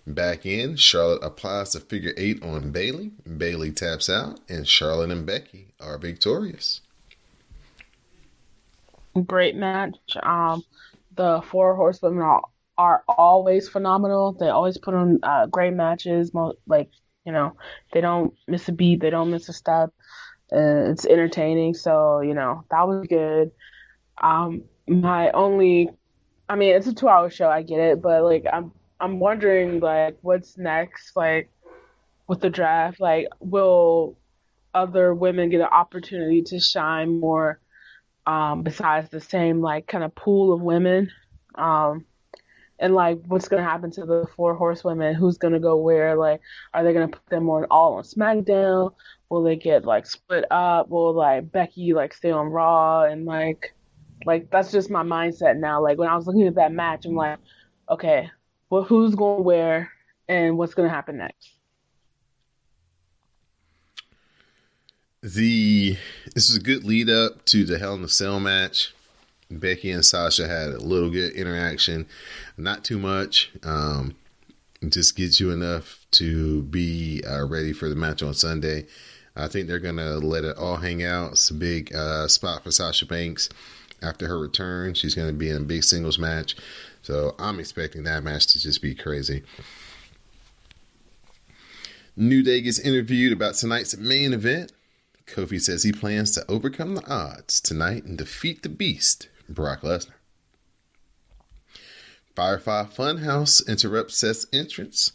Back in, Charlotte applies the figure 8 on Bayley. Bayley taps out, and Charlotte and Becky are victorious. Great match. The four horsewomen are always phenomenal. They always put on great matches. They don't miss a beat. They don't miss a step. It's entertaining. So that was good. It's a 2-hour show. I get it, but I'm wondering what's next. With the draft, will other women get an opportunity to shine more? Besides the same kind of pool of women, and what's gonna happen to the four horsewomen? Who's gonna go where? Are they gonna put them all on SmackDown? Will they get split up? Will Becky stay on Raw? And that's just my mindset now. When I was looking at that match, I'm like, okay, well, who's going where, and what's gonna happen next? This is a good lead up to the Hell in a Cell match. Becky and Sasha had a little good interaction, not too much. Just gets you enough to be ready for the match on Sunday. I think they're gonna let it all hang out. It's a big spot for Sasha Banks after her return. She's gonna be in a big singles match, so I'm expecting that match to just be crazy. New Day gets interviewed about tonight's main event. Kofi says he plans to overcome the odds tonight and defeat the Beast, Brock Lesnar. Firefly Funhouse interrupts Seth's entrance.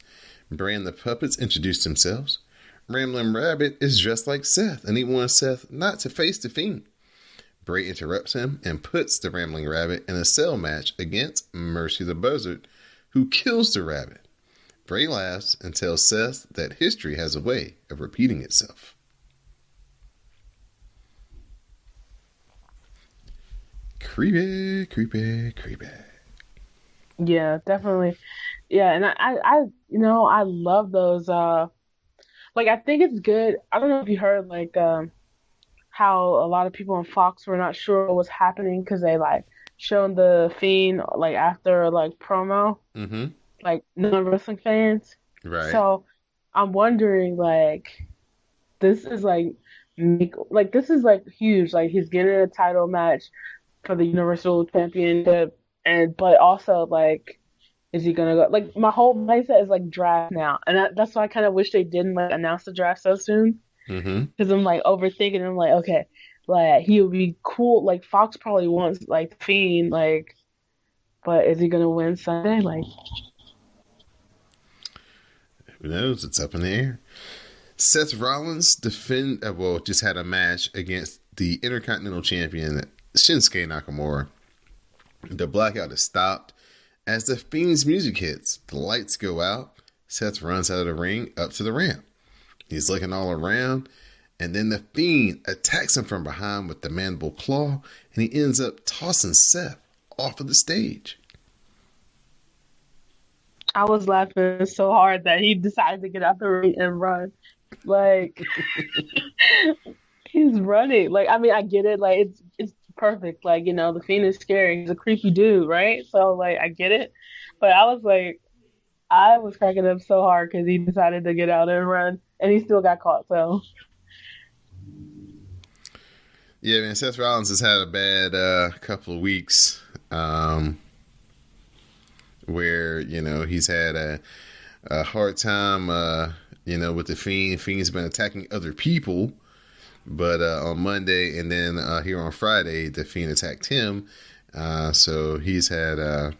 Bray and the Puppets introduce themselves. Ramblin' Rabbit is dressed like Seth, and he wants Seth not to face the Fiend. Bray interrupts him and puts the Rambling Rabbit in a cell match against Mercy the Buzzard, who kills the rabbit. Bray laughs and tells Seth that history has a way of repeating itself. Creepy, creepy, creepy. Yeah, definitely. Yeah, and I love those. I think it's good. I don't know if you heard how a lot of people on Fox were not sure what was happening because they shown the Fiend after promo, non-wrestling fans. Right. So I'm wondering this is this is huge. He's getting a title match for the Universal Championship, but also is he gonna go? My whole mindset is draft now, and that's why I kind of wish they didn't announce the draft so soon. Because I'm overthinking. I'm okay, he would be cool. Fox probably wants the Fiend, but is he gonna win Sunday? Who knows? It's up in the air. Seth Rollins just had a match against the Intercontinental Champion Shinsuke Nakamura. The blackout is stopped. As the Fiend's music hits, the lights go out. Seth runs out of the ring up to the ramp. He's looking all around, and then the Fiend attacks him from behind with the mandible claw, and he ends up tossing Seth off of the stage. I was laughing so hard that he decided to get out the ring and run. He's running. I get it. It's perfect. The Fiend is scary. He's a creepy dude, right? So I get it. But I was cracking up so hard because he decided to get out and run, and he still got caught. So yeah, man. Seth Rollins has had a bad couple of weeks, where he's had a hard time, with the Fiend. Fiend's been attacking other people. But on Monday and then here on Friday, the Fiend attacked him. So he's had a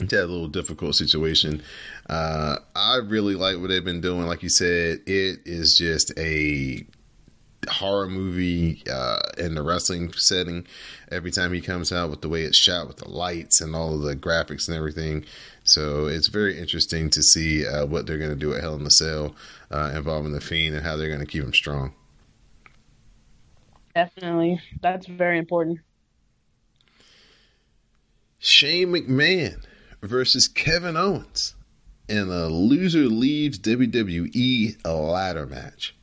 little difficult situation. I really like what they've been doing. Like you said, it is just a horror movie in the wrestling setting. Every time he comes out, with the way it's shot, with the lights and all of the graphics and everything. So it's very interesting to see what they're going to do at Hell in a Cell involving the Fiend and how they're going to keep him strong. Definitely. That's very important. Shane McMahon versus Kevin Owens in a loser leaves WWE ladder match.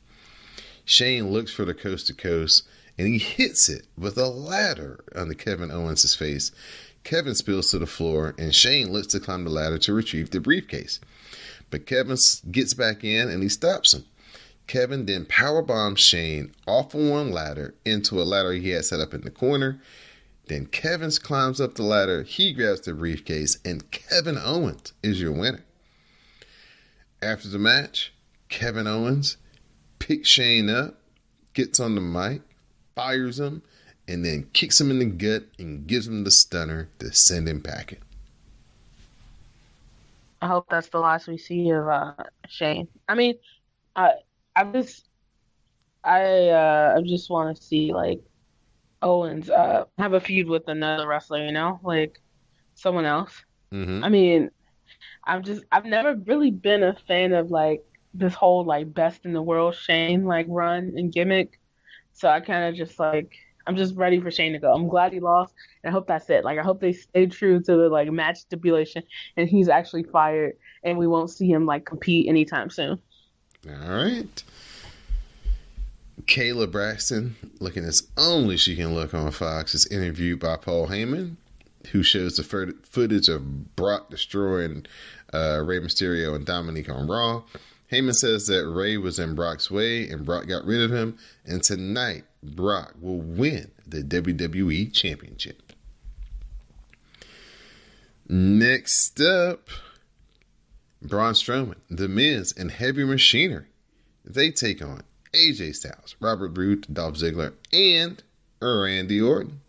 Shane looks for the coast to coast, and he hits it with a ladder on Kevin Owens' face. Kevin spills to the floor, and Shane looks to climb the ladder to retrieve the briefcase. But Kevin gets back in, and he stops him. Kevin then powerbombs Shane off of one ladder into a ladder he had set up in the corner. Then Kevin climbs up the ladder, he grabs the briefcase, and Kevin Owens is your winner. After the match, Kevin Owens picks Shane up, gets on the mic, fires him, and then kicks him in the gut and gives him the stunner to send him packing. I hope that's the last we see of Shane. I mean, I just want to see like Owens have a feud with another wrestler, like someone else. Mm-hmm. I mean, I've never really been a fan of like this whole like best in the world Shane like run and gimmick. So I kind of just like I'm just ready for Shane to go. I'm glad he lost, and I hope that's it. Like I hope they stay true to the like match stipulation, and he's actually fired, and we won't see him like compete anytime soon. All right. Kayla Braxton, looking as only she can look on Fox, is interviewed by Paul Heyman, who shows the footage of Brock destroying Rey Mysterio and Dominic on Raw. Heyman says that Rey was in Brock's way and Brock got rid of him, and tonight Brock will win the WWE Championship. Next up, Braun Strowman, The Miz, and Heavy Machinery. They take on AJ Styles, Robert Roode, Dolph Ziggler, and Randy Orton.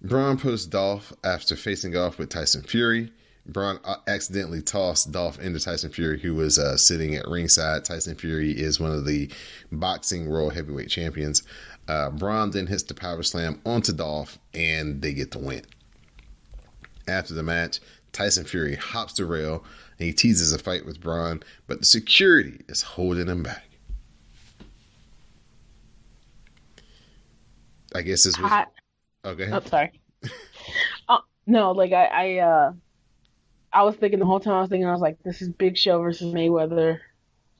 Braun posts Dolph after facing off with Tyson Fury. Braun accidentally tossed Dolph into Tyson Fury, who was sitting at ringside. Tyson Fury is one of the boxing world heavyweight champions. Braun then hits the power slam onto Dolph, and they get the win. After the match, Tyson Fury hops the rail, and he teases a fight with Braun, but the security is holding him back. I guess this was... Okay. Oh, sorry. No, like I was thinking the whole time. I was like, this is Big Show versus Mayweather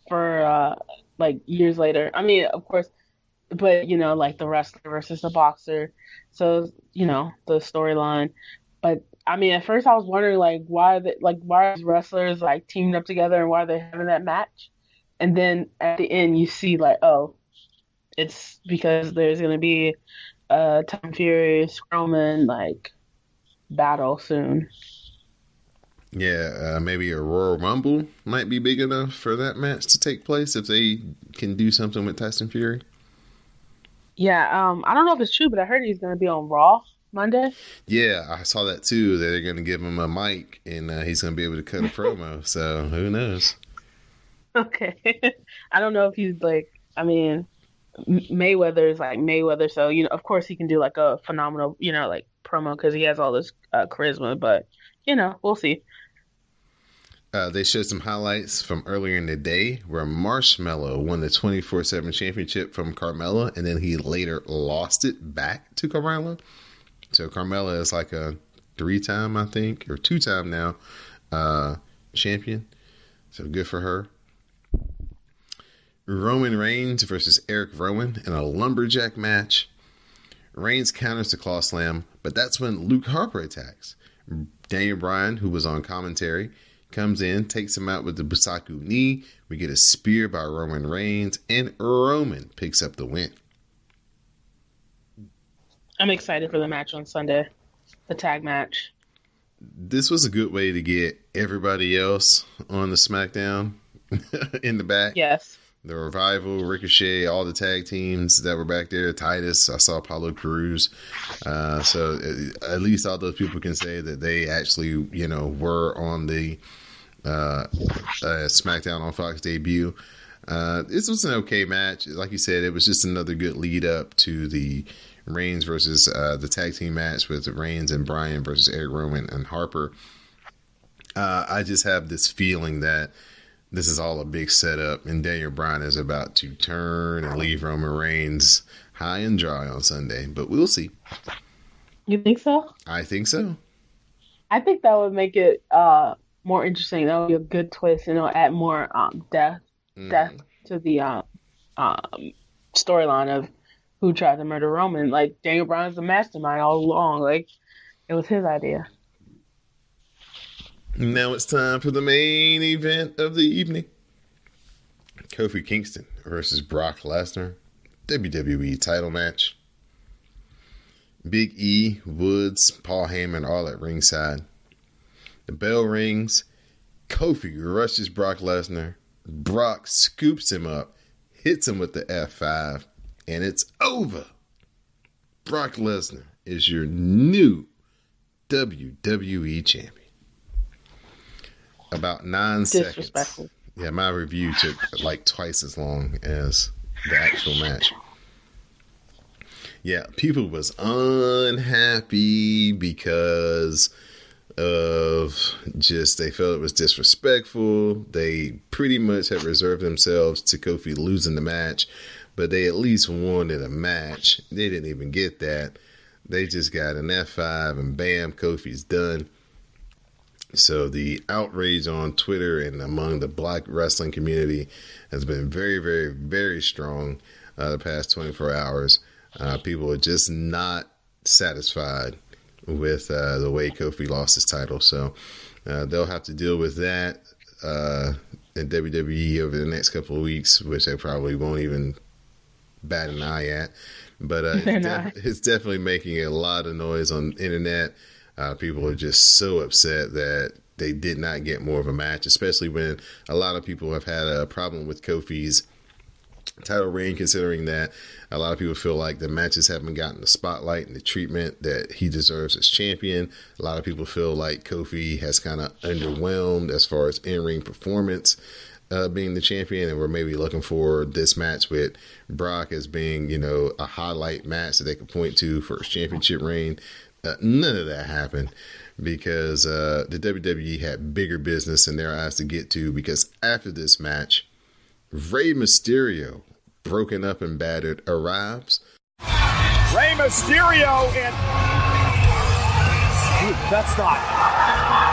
for like years later. I mean, of course, but like the wrestler versus the boxer. So the storyline. But I mean, at first I was wondering why are wrestlers like teamed up together and why are they having that match? And then at the end you see it's because there's gonna be Tom Fury, Strowman battle soon. Yeah, maybe a Royal Rumble might be big enough for that match to take place if they can do something with Tyson Fury. Yeah, I don't know if it's true, but I heard he's going to be on Raw Monday. Yeah, I saw that too. That they're going to give him a mic and he's going to be able to cut a promo. So who knows? Okay, I don't know if he's Mayweather is like Mayweather, so of course he can do like a phenomenal promo because he has all this charisma. But we'll see. They showed some highlights from earlier in the day where Marshmello won the 24/7 championship from Carmella, and then he later lost it back to Carmella. So Carmella is like a 3-time, I think, or 2-time now champion. So good for her. Roman Reigns versus Eric Rowan in a lumberjack match. Reigns counters the claw slam, but that's when Luke Harper attacks. Daniel Bryan, who was on commentary, comes in, takes him out with the Busaku knee. We get a spear by Roman Reigns, and Roman picks up the win. I'm excited for the match on Sunday, the tag match. This was a good way to get everybody else on the SmackDown in the back. Yes. The Revival, Ricochet, all the tag teams that were back there. Titus, I saw Apollo Crews. So at least all those people can say that they actually, were on the SmackDown on Fox debut. This was an okay match. Like you said, it was just another good lead up to the Reigns versus the tag team match with Reigns and Bryan versus Eric Rowan and Harper. I just have this feeling that this is all a big setup, and Daniel Bryan is about to turn and leave Roman Reigns high and dry on Sunday. But we'll see. You think so? I think so. I think that would make it more interesting. That would be a good twist, add more depth to the storyline of who tried to murder Roman. Like Daniel Bryan's the mastermind all along. It was his idea. Now it's time for the main event of the evening. Kofi Kingston versus Brock Lesnar. WWE title match. Big E, Woods, Paul Heyman all at ringside. The bell rings. Kofi rushes Brock Lesnar. Brock scoops him up, hits him with the F5, and it's over. Brock Lesnar is your new WWE champion. About 9 seconds. Yeah, my review took like twice as long as the actual match. Yeah, people was unhappy because of just they felt it was disrespectful. They pretty much had reserved themselves to Kofi losing the match, but they at least wanted a match. They didn't even get that. They just got an F5 and bam, Kofi's done. So the outrage on Twitter and among the black wrestling community has been very, very, very strong the past 24 hours. People are just not satisfied with the way Kofi lost his title. So they'll have to deal with that in WWE over the next couple of weeks, which they probably won't even bat an eye at. But it's definitely making a lot of noise on the internet. People are just so upset that they did not get more of a match, especially when a lot of people have had a problem with Kofi's title reign, considering that a lot of people feel like the matches haven't gotten the spotlight and the treatment that he deserves as champion. A lot of people feel like Kofi has kind of underwhelmed as far as in-ring performance being the champion, and we're maybe looking for this match with Brock as being, a highlight match that they could point to for his championship reign. None of that happened because the WWE had bigger business in their eyes to get to, because after this match, Rey Mysterio, broken up and battered, arrives. Rey Mysterio and... Dude, that's not...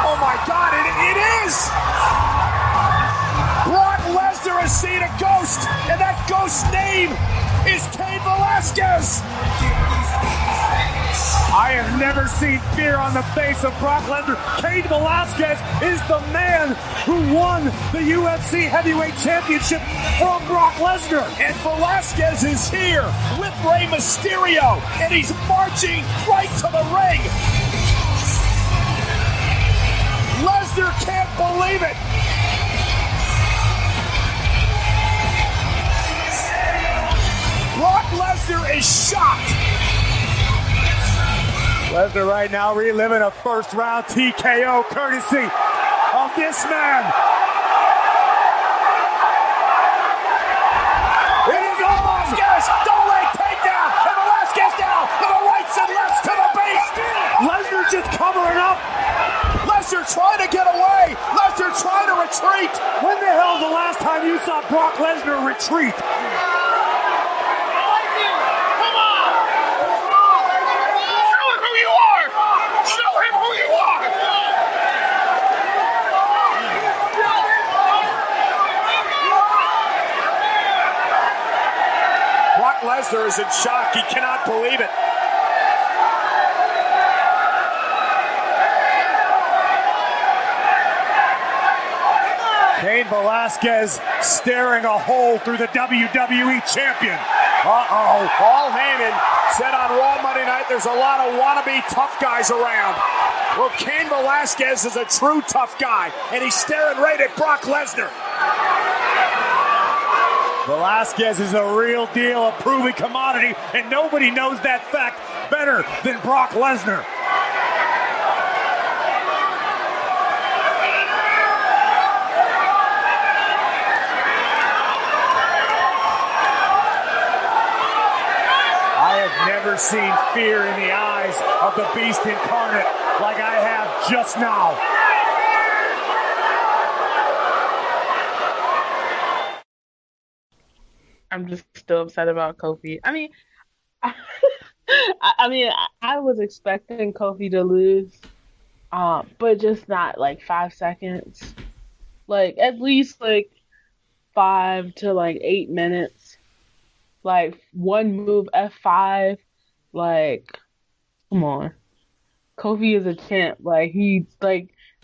Oh my God, it is! Brock Lesnar has seen a ghost, and that ghost's name is Cain Velasquez! I have never seen fear on the face of Brock Lesnar. Cain Velasquez is the man who won the UFC Heavyweight Championship from Brock Lesnar. And Velasquez is here with Rey Mysterio, and he's marching right to the ring. Lesnar can't believe it. Brock Lesnar is shocked. Lesnar right now reliving a first-round TKO courtesy of this man. It is Velasquez, double leg takedown, and Velasquez down with the rights and lefts to the base. Lesnar just covering up. Lesnar trying to get away. Lesnar trying to retreat. When the hell is the last time you saw Brock Lesnar retreat? Lesnar is in shock. He cannot believe it. Cain Velasquez staring a hole through the WWE champion. Uh-oh. Paul Heyman said on Raw Monday night there's a lot of wannabe tough guys around. Well, Cain Velasquez is a true tough guy, and he's staring right at Brock Lesnar. Velasquez is a real deal, a proven commodity, and nobody knows that fact better than Brock Lesnar. I have never seen fear in the eyes of the Beast incarnate like I have just now. I'm just still upset about Kofi. I mean, I was expecting Kofi to lose, but just not like 5 seconds. Like at least like 5 to like 8 minutes. Like one move F5. Like, come on. Kofi is a champ.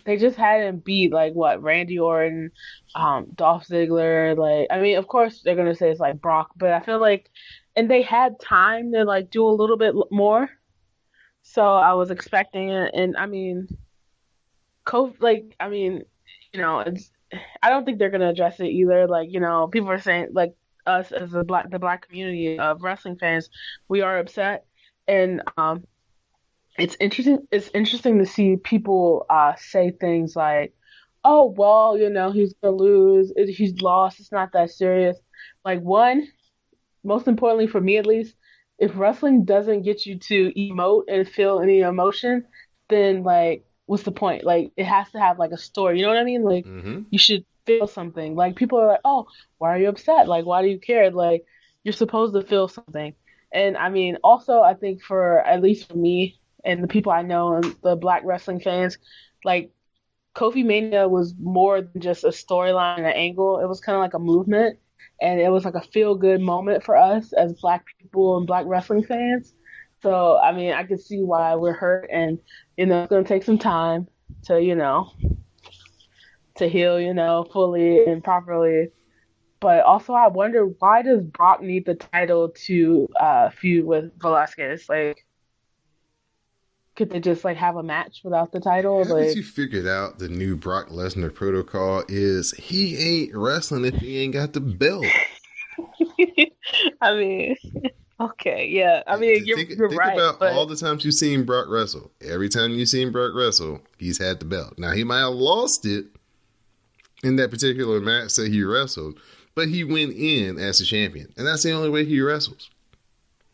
They just had him beat like what Randy Orton, Dolph Ziggler. Like I mean, of course they're gonna say it's like Brock, but I feel like, and they had time to like do a little bit more. So I was expecting it, and I mean, it's. I don't think they're gonna address it either. Like people are saying like us as the black community of wrestling fans, we are upset, and it's interesting. It's interesting to see people say things like, "Oh well, he's gonna lose. He's lost. It's not that serious." Like one, most importantly for me at least, if wrestling doesn't get you to emote and feel any emotion, then like what's the point? Like it has to have like a story. You know what I mean? Like Mm-hmm. you should feel something. Like people are like, "Oh, why are you upset? Like why do you care?" Like you're supposed to feel something. And I mean, also I think for at least for me and the people I know and the black wrestling fans, like Kofi Mania was more than just a storyline and an angle. It was kind of like a movement, and it was like a feel good moment for us as black people and black wrestling fans. So, I mean, I could see why we're hurt, and it's going to take some time to to heal, fully and properly. But also, I wonder why does Brock need the title to feud with Velasquez? Like, could they just like have a match without the title? Haven't Like, you figured out the new Brock Lesnar protocol is he ain't wrestling if he ain't got the belt? I mean, okay, yeah. I mean, you're Think right, about but all the times you've seen Brock wrestle. Every time you've seen Brock wrestle, he's had the belt. Now, he might have lost it in that particular match that he wrestled, but he went in as a champion. And that's the only way he wrestles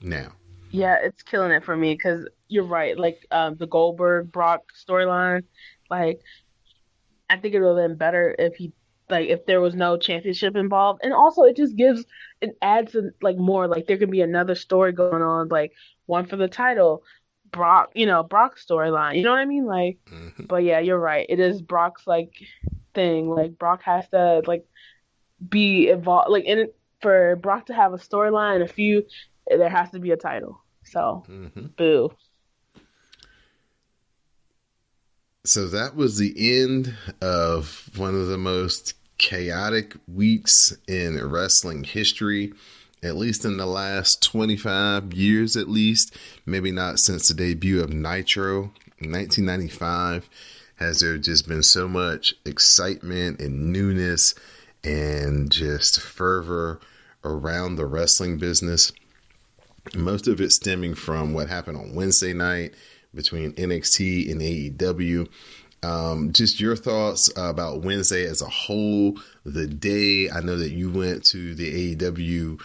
now. yeah, it's killing it for me because you're right. Like the Goldberg Brock storyline, like I think it would have been better if there was no championship involved, and also it adds like more like there could be another story going on, like one for the title, Brock's storyline. You know what I mean? Like, Mm-hmm. but yeah, you're right. It is Brock's like thing. Like Brock has to like be involved. Like for Brock to have a storyline and a feud, there has to be a title. So, Mm-hmm. boo. So that was the end of one of the most chaotic weeks in wrestling history, at least in the last 25 years, at least. Maybe not since the debut of Nitro in 1995. Has there just been so much excitement and newness and just fervor around the wrestling business? Most of it stemming from what happened on Wednesday night between NXT and AEW. Just your thoughts about Wednesday as a whole, the day. I know that you went to the AEW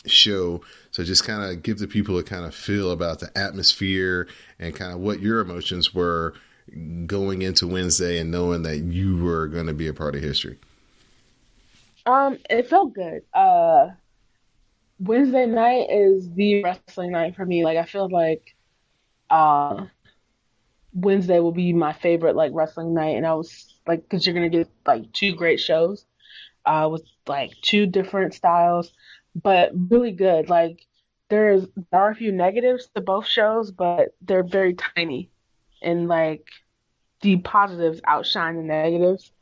show, so just kind of give the people a kind of feel about the atmosphere and kind of what your emotions were going into Wednesday and knowing that you were going to be a part of history. It felt good. Wednesday night is the wrestling night for me. Like I feel like uh Wednesday will be my favorite like wrestling night, and I was like, because you're gonna get like two great shows, with like two different styles, but really good. Like there are a few negatives to both shows, but they're very tiny, and like the positives outshine the negatives.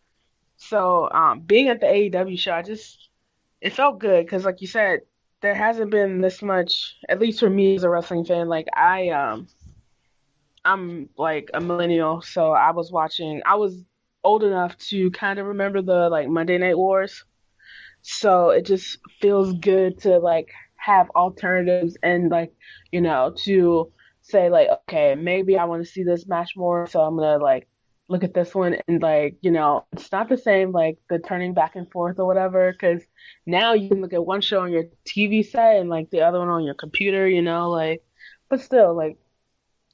So being at the AEW show, it felt good because like you said, there hasn't been this much, at least for me as a wrestling fan. Like I'm like a millennial, so I was old enough to kind of remember the like Monday Night Wars. So it just feels good to like have alternatives and like, to say like, okay, maybe I want to see this match more, so I'm gonna like look at this one and like, it's not the same like the turning back and forth or whatever, because now you can look at one show on your TV set and like the other one on your computer, like, but still like,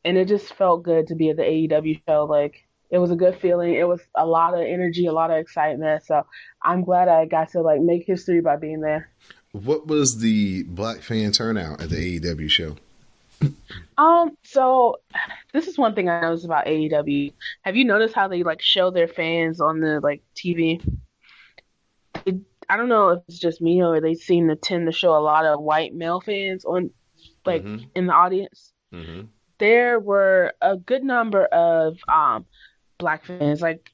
and it just felt good to be at the AEW show. Like it was a good feeling. It was a lot of energy, a lot of excitement. So I'm glad I got to like make history by being there. What was the black fan turnout at the AEW show? So this is one thing I noticed about AEW. Have you noticed how they like show their fans on the like TV? I don't know if it's just me or they seem to tend to show a lot of white male fans on like in the audience. Mm-hmm. there were a good number of black fans. Like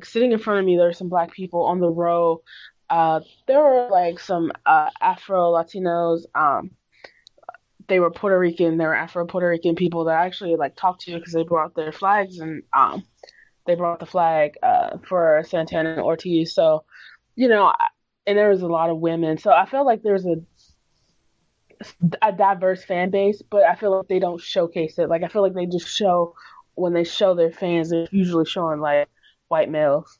sitting in front of me, there were some black people on the row. There were like some Afro Latinos. They were Puerto Rican. There were Afro Puerto Rican people that I actually like talked to because they brought their flags, and they brought the flag for Santana and Ortiz. So, and there was a lot of women. So I felt like there's a diverse fan base, but I feel like they don't showcase it. Like I feel like they just show when they show their fans, they're usually showing like white males.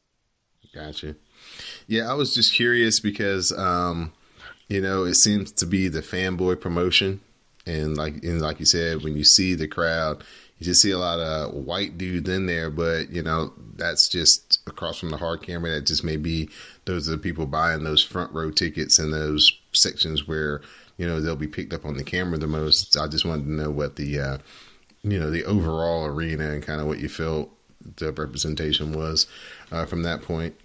Gotcha. Yeah, I was just curious because it seems to be the fanboy promotion, and like you said, when you see the crowd, you just see a lot of white dudes in there, but that's just across from the hard camera. That just may be those are the people buying those front row tickets in those sections where they'll be picked up on the camera the most. So I just wanted to know what the the overall arena and kind of what you felt the representation was from that point.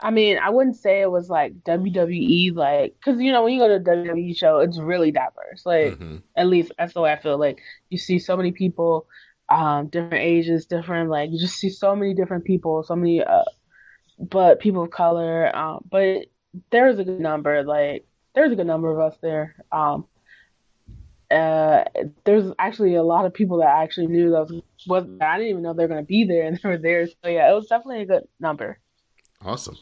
I mean, I wouldn't say it was like WWE, like, because when you go to a WWE show, it's really diverse. Like, at least that's the way I feel. Like, you see so many people, different ages, different, like, you just see so many different people, so many, but people of color. But there's a good number. Like, there's a good number of us there. There's actually a lot of people that I actually knew I didn't even know they were going to be there, and they were there. So yeah, it was definitely a good number. Awesome.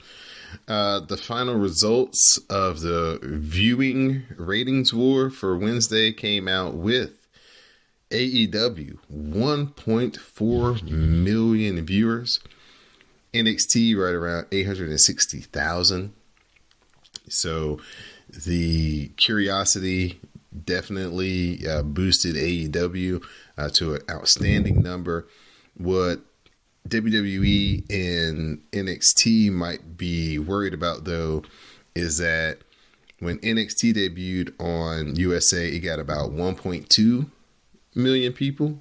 The final results of the viewing ratings war for Wednesday came out with AEW 1.4 million viewers, NXT right around 860,000. So the curiosity definitely boosted AEW to an outstanding number. What WWE and NXT might be worried about, though, is that when NXT debuted on USA, it got about 1.2 million people.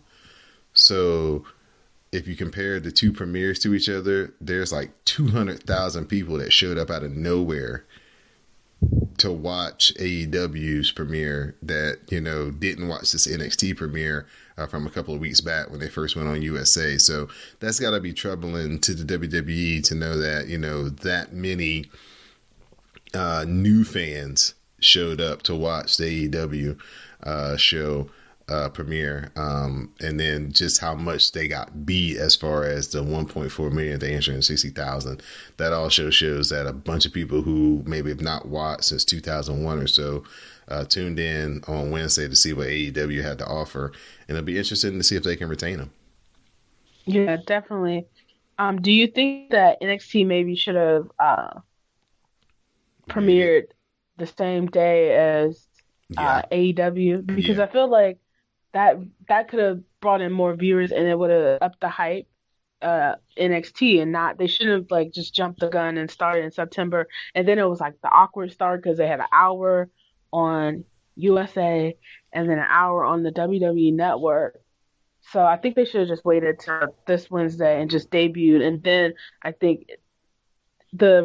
So if you compare the two premieres to each other, there's like 200,000 people that showed up out of nowhere to watch AEW's premiere that, didn't watch this NXT premiere from a couple of weeks back when they first went on USA. So that's got to be troubling to the WWE to know that, that many new fans showed up to watch the AEW show premiere. And then just how much they got beat as far as the 1.4 million to 860,000. That also shows that a bunch of people who maybe have not watched since 2001 or so tuned in on Wednesday to see what AEW had to offer, and it'll be interesting to see if they can retain them. Yeah, definitely. Do you think that NXT maybe should have premiered the same day as AEW? Because I feel like that could have brought in more viewers and it would have upped the hype NXT, and not, they shouldn't have like just jumped the gun and started in September, and then it was like the awkward start because they had an hour on USA and then an hour on the WWE network. So I think they should have just waited till this Wednesday and just debuted, and then I think the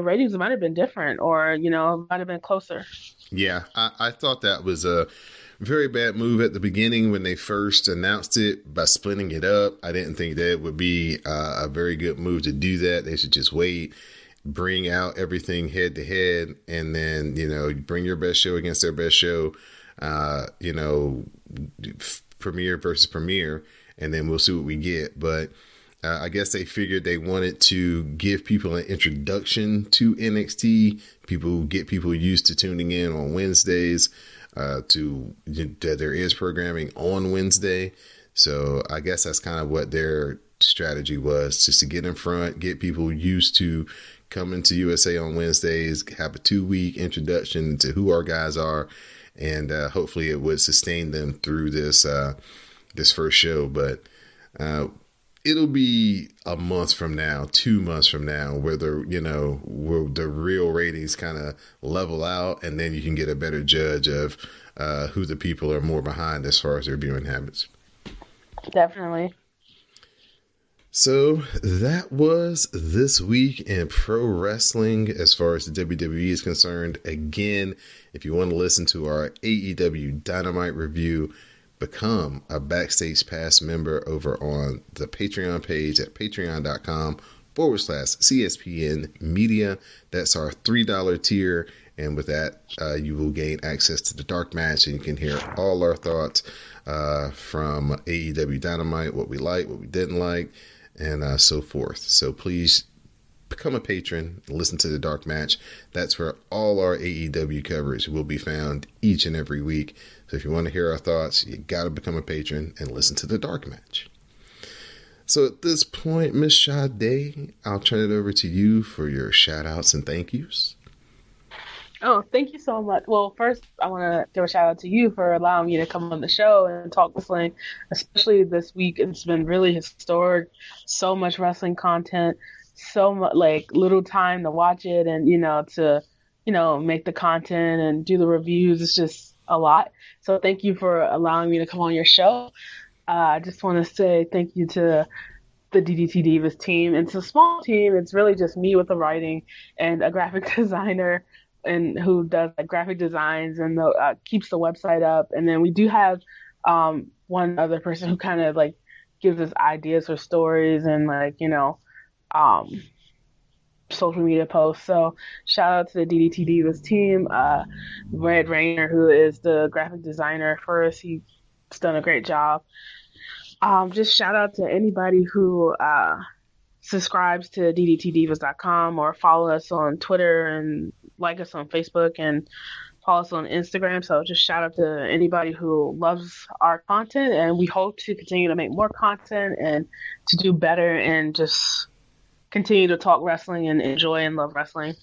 ratings might have been different, or might have been closer. Yeah, I thought that was a very bad move at the beginning when they first announced it by splitting it up. I didn't think that it would be a very good move to do that. They should just wait, bring out everything head to head, and then, bring your best show against their best show, premiere versus premiere, and then we'll see what we get. But I guess they figured they wanted to give people an introduction to NXT, get people used to tuning in on Wednesdays, that there is programming on Wednesday. So I guess that's kind of what their strategy was, just to get in front, get people used to coming to USA on Wednesdays, have a 2-week introduction to who our guys are, and hopefully it would sustain them through this first show. But it'll be a month from now, 2 months from now, where the real ratings kind of level out, and then you can get a better judge of who the people are more behind as far as their viewing habits. Definitely. So that was this week in pro wrestling as far as the WWE is concerned. Again, if you want to listen to our AEW Dynamite review, become a Backstage Pass member over on the Patreon page at patreon.com/CSPN Media. That's our $3 tier. And with that, you will gain access to the Dark Match, and you can hear all our thoughts from AEW Dynamite, what we liked, what we didn't like, and so forth. So please become a patron and listen to the Dark Match. That's where all our AEW coverage will be found each and every week. So if you want to hear our thoughts, you got to become a patron and listen to the Dark Match. So at this point, Miss Sade, I'll turn it over to you for your shout outs and thank yous. Oh, thank you so much. Well, first, I want to give a shout out to you for allowing me to come on the show and talk wrestling, especially this week. It's been really historic. So much wrestling content, so much, like, little time to watch it and, to, make the content and do the reviews. It's just a lot. So thank you for allowing me to come on your show. I just want to say thank you to the DDT Divas team. It's a small team. It's really just me with the writing and a graphic designer and who does graphic designs and keeps the website up. And then we do have one other person who kind of gives us ideas for stories and social media posts. So shout out to the DDT Divas team. Red Rainer, who is the graphic designer for us, he's done a great job. Just shout out to anybody who subscribes to ddtdivas.com or follow us on Twitter and like us on Facebook and follow us on Instagram. So just shout out to anybody who loves our content, and we hope to continue to make more content and to do better and just continue to talk wrestling and enjoy and love wrestling.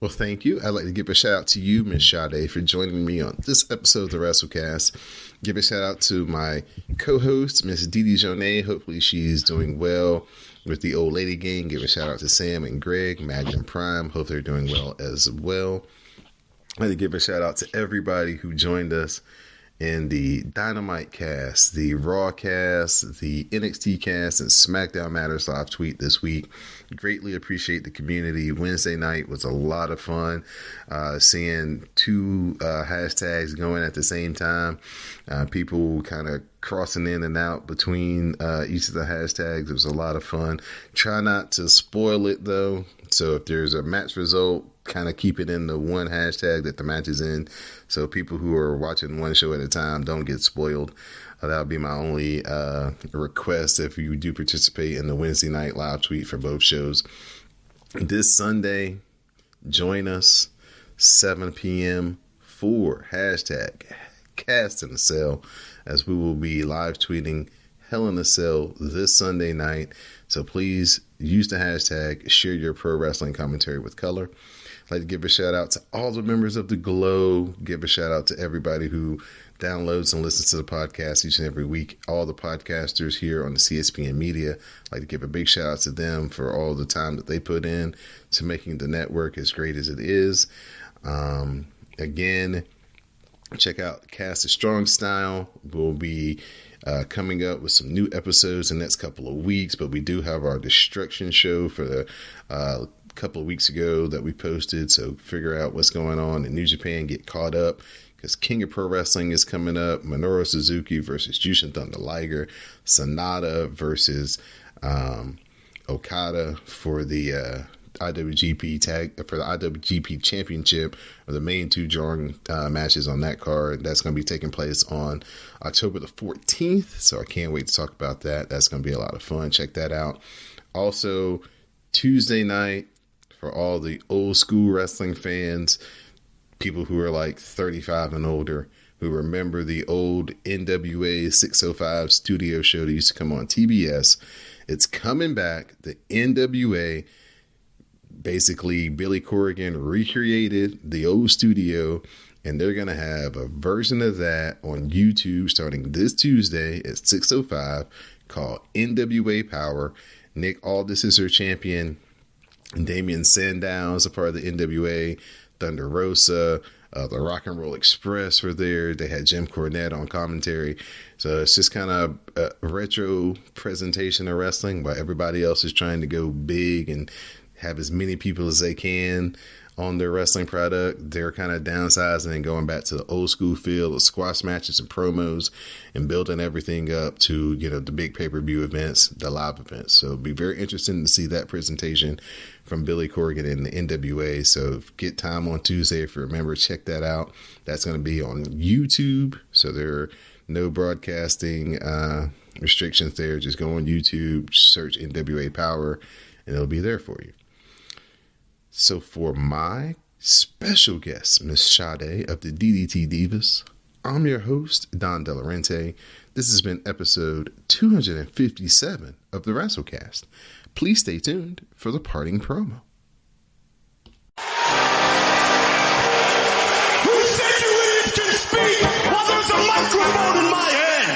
Well, thank you. I'd like to give a shout out to you, Miss Sade, for joining me on this episode of the WrassleCast. Give a shout out to my co-host, Miss Didi Jonet. Hopefully she's doing well with the old lady gang. Give a shout out to Sam and Greg, Magnum Prime. Hope they're doing well as well. I'd like to give a shout out to everybody who joined us in the Dynamite cast, the Raw cast, the NXT cast, and SmackDown Matters live tweet this week. Greatly appreciate the community. Wednesday night was a lot of fun. Seeing two hashtags going at the same time. People kind of crossing in and out between each of the hashtags. It was a lot of fun. Try not to spoil it though. So if there's a match result, kind of keep it in the one hashtag that the match is in. So people who are watching one show at a time don't get spoiled. That would be my only request if you do participate in the Wednesday night live tweet for both shows. This Sunday, join us 7 p.m. for hashtag Cast in the Cell, as we will be live tweeting Hell in a Cell this Sunday night. So please use the hashtag, share your pro wrestling commentary with color. I'd like to give a shout out to all the members of the Glow. Give a shout out to everybody who downloads and listens to the podcast each and every week. All the podcasters here on the CSPN Media. I'd like to give a big shout out to them for all the time that they put in to making the network as great as it is. Again, check out Cast a Strong Style. We'll be coming up with some new episodes in the next couple of weeks, but we do have our Destruction show for the couple of weeks ago that we posted. So figure out what's going on in New Japan, get caught up, because King of Pro Wrestling is coming up. Minoru Suzuki versus Jushin Thunder Liger, Sonata versus Okada for the IWGP Championship are the main two drawing matches on that card. That's going to be taking place on October the 14th. So I can't wait to talk about that. That's going to be a lot of fun. Check that out. Also, Tuesday night, for all the old school wrestling fans, people who are like 35 and older, who remember the old NWA 605 studio show that used to come on TBS. It's coming back. The NWA, basically Billy Corrigan recreated the old studio, and they're going to have a version of that on YouTube starting this Tuesday at 6:05 called NWA Power. Nick Aldis is their champion. Damian Sandow is a part of the NWA. Thunder Rosa, the Rock and Roll Express were there. They had Jim Cornette on commentary. So it's just kind of a retro presentation of wrestling while everybody else is trying to go big and have as many people as they can on their wrestling product. They're kind of downsizing and going back to the old school feel of squash matches and promos and building everything up to, you know, the big pay-per-view events, the live events. So it'll be very interesting to see that presentation from Billy Corgan and the NWA. So get time on Tuesday. If you remember, check that out. That's going to be on YouTube. So there are no broadcasting restrictions there. Just go on YouTube, search NWA Power, and it'll be there for you. So for my special guest, Miss Sade of the DDT Divas, I'm your host, Don Delarente. This has been episode 257 of the WrassleCast. Please stay tuned for the parting promo. Who said you idiots can speak while there's a microphone in my hand?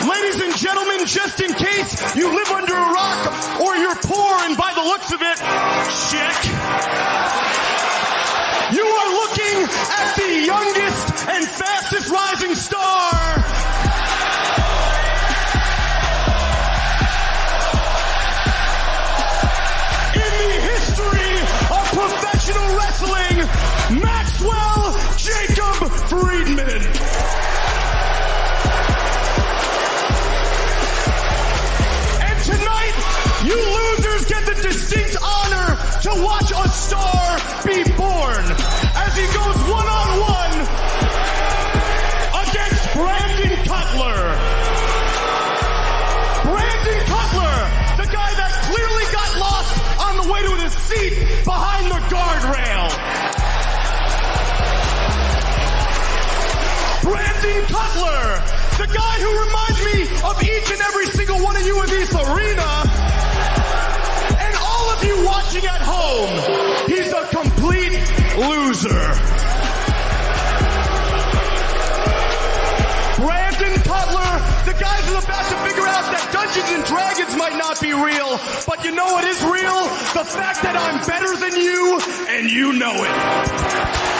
Ladies and gentlemen, just in case you live under a rock or you're poor and by the looks of it, check. You are looking at the youngest and fastest rising star in the history of professional wrestling, Maxwell Jacob Friedman. Tonight, you losers get the distinct honor to watch a star be born as he goes one-on-one against Brandon Cutler. Brandon Cutler, the guy that clearly got lost on the way to his seat behind the guardrail. Brandon Cutler, the guy who reminds me of each and every single one of you in this arena, and all of you watching at home. He's a complete loser. Brandon Cutler, the guy who's about to figure out that Dungeons and Dragons might not be real, but you know what is real? The fact that I'm better than you, and you know it.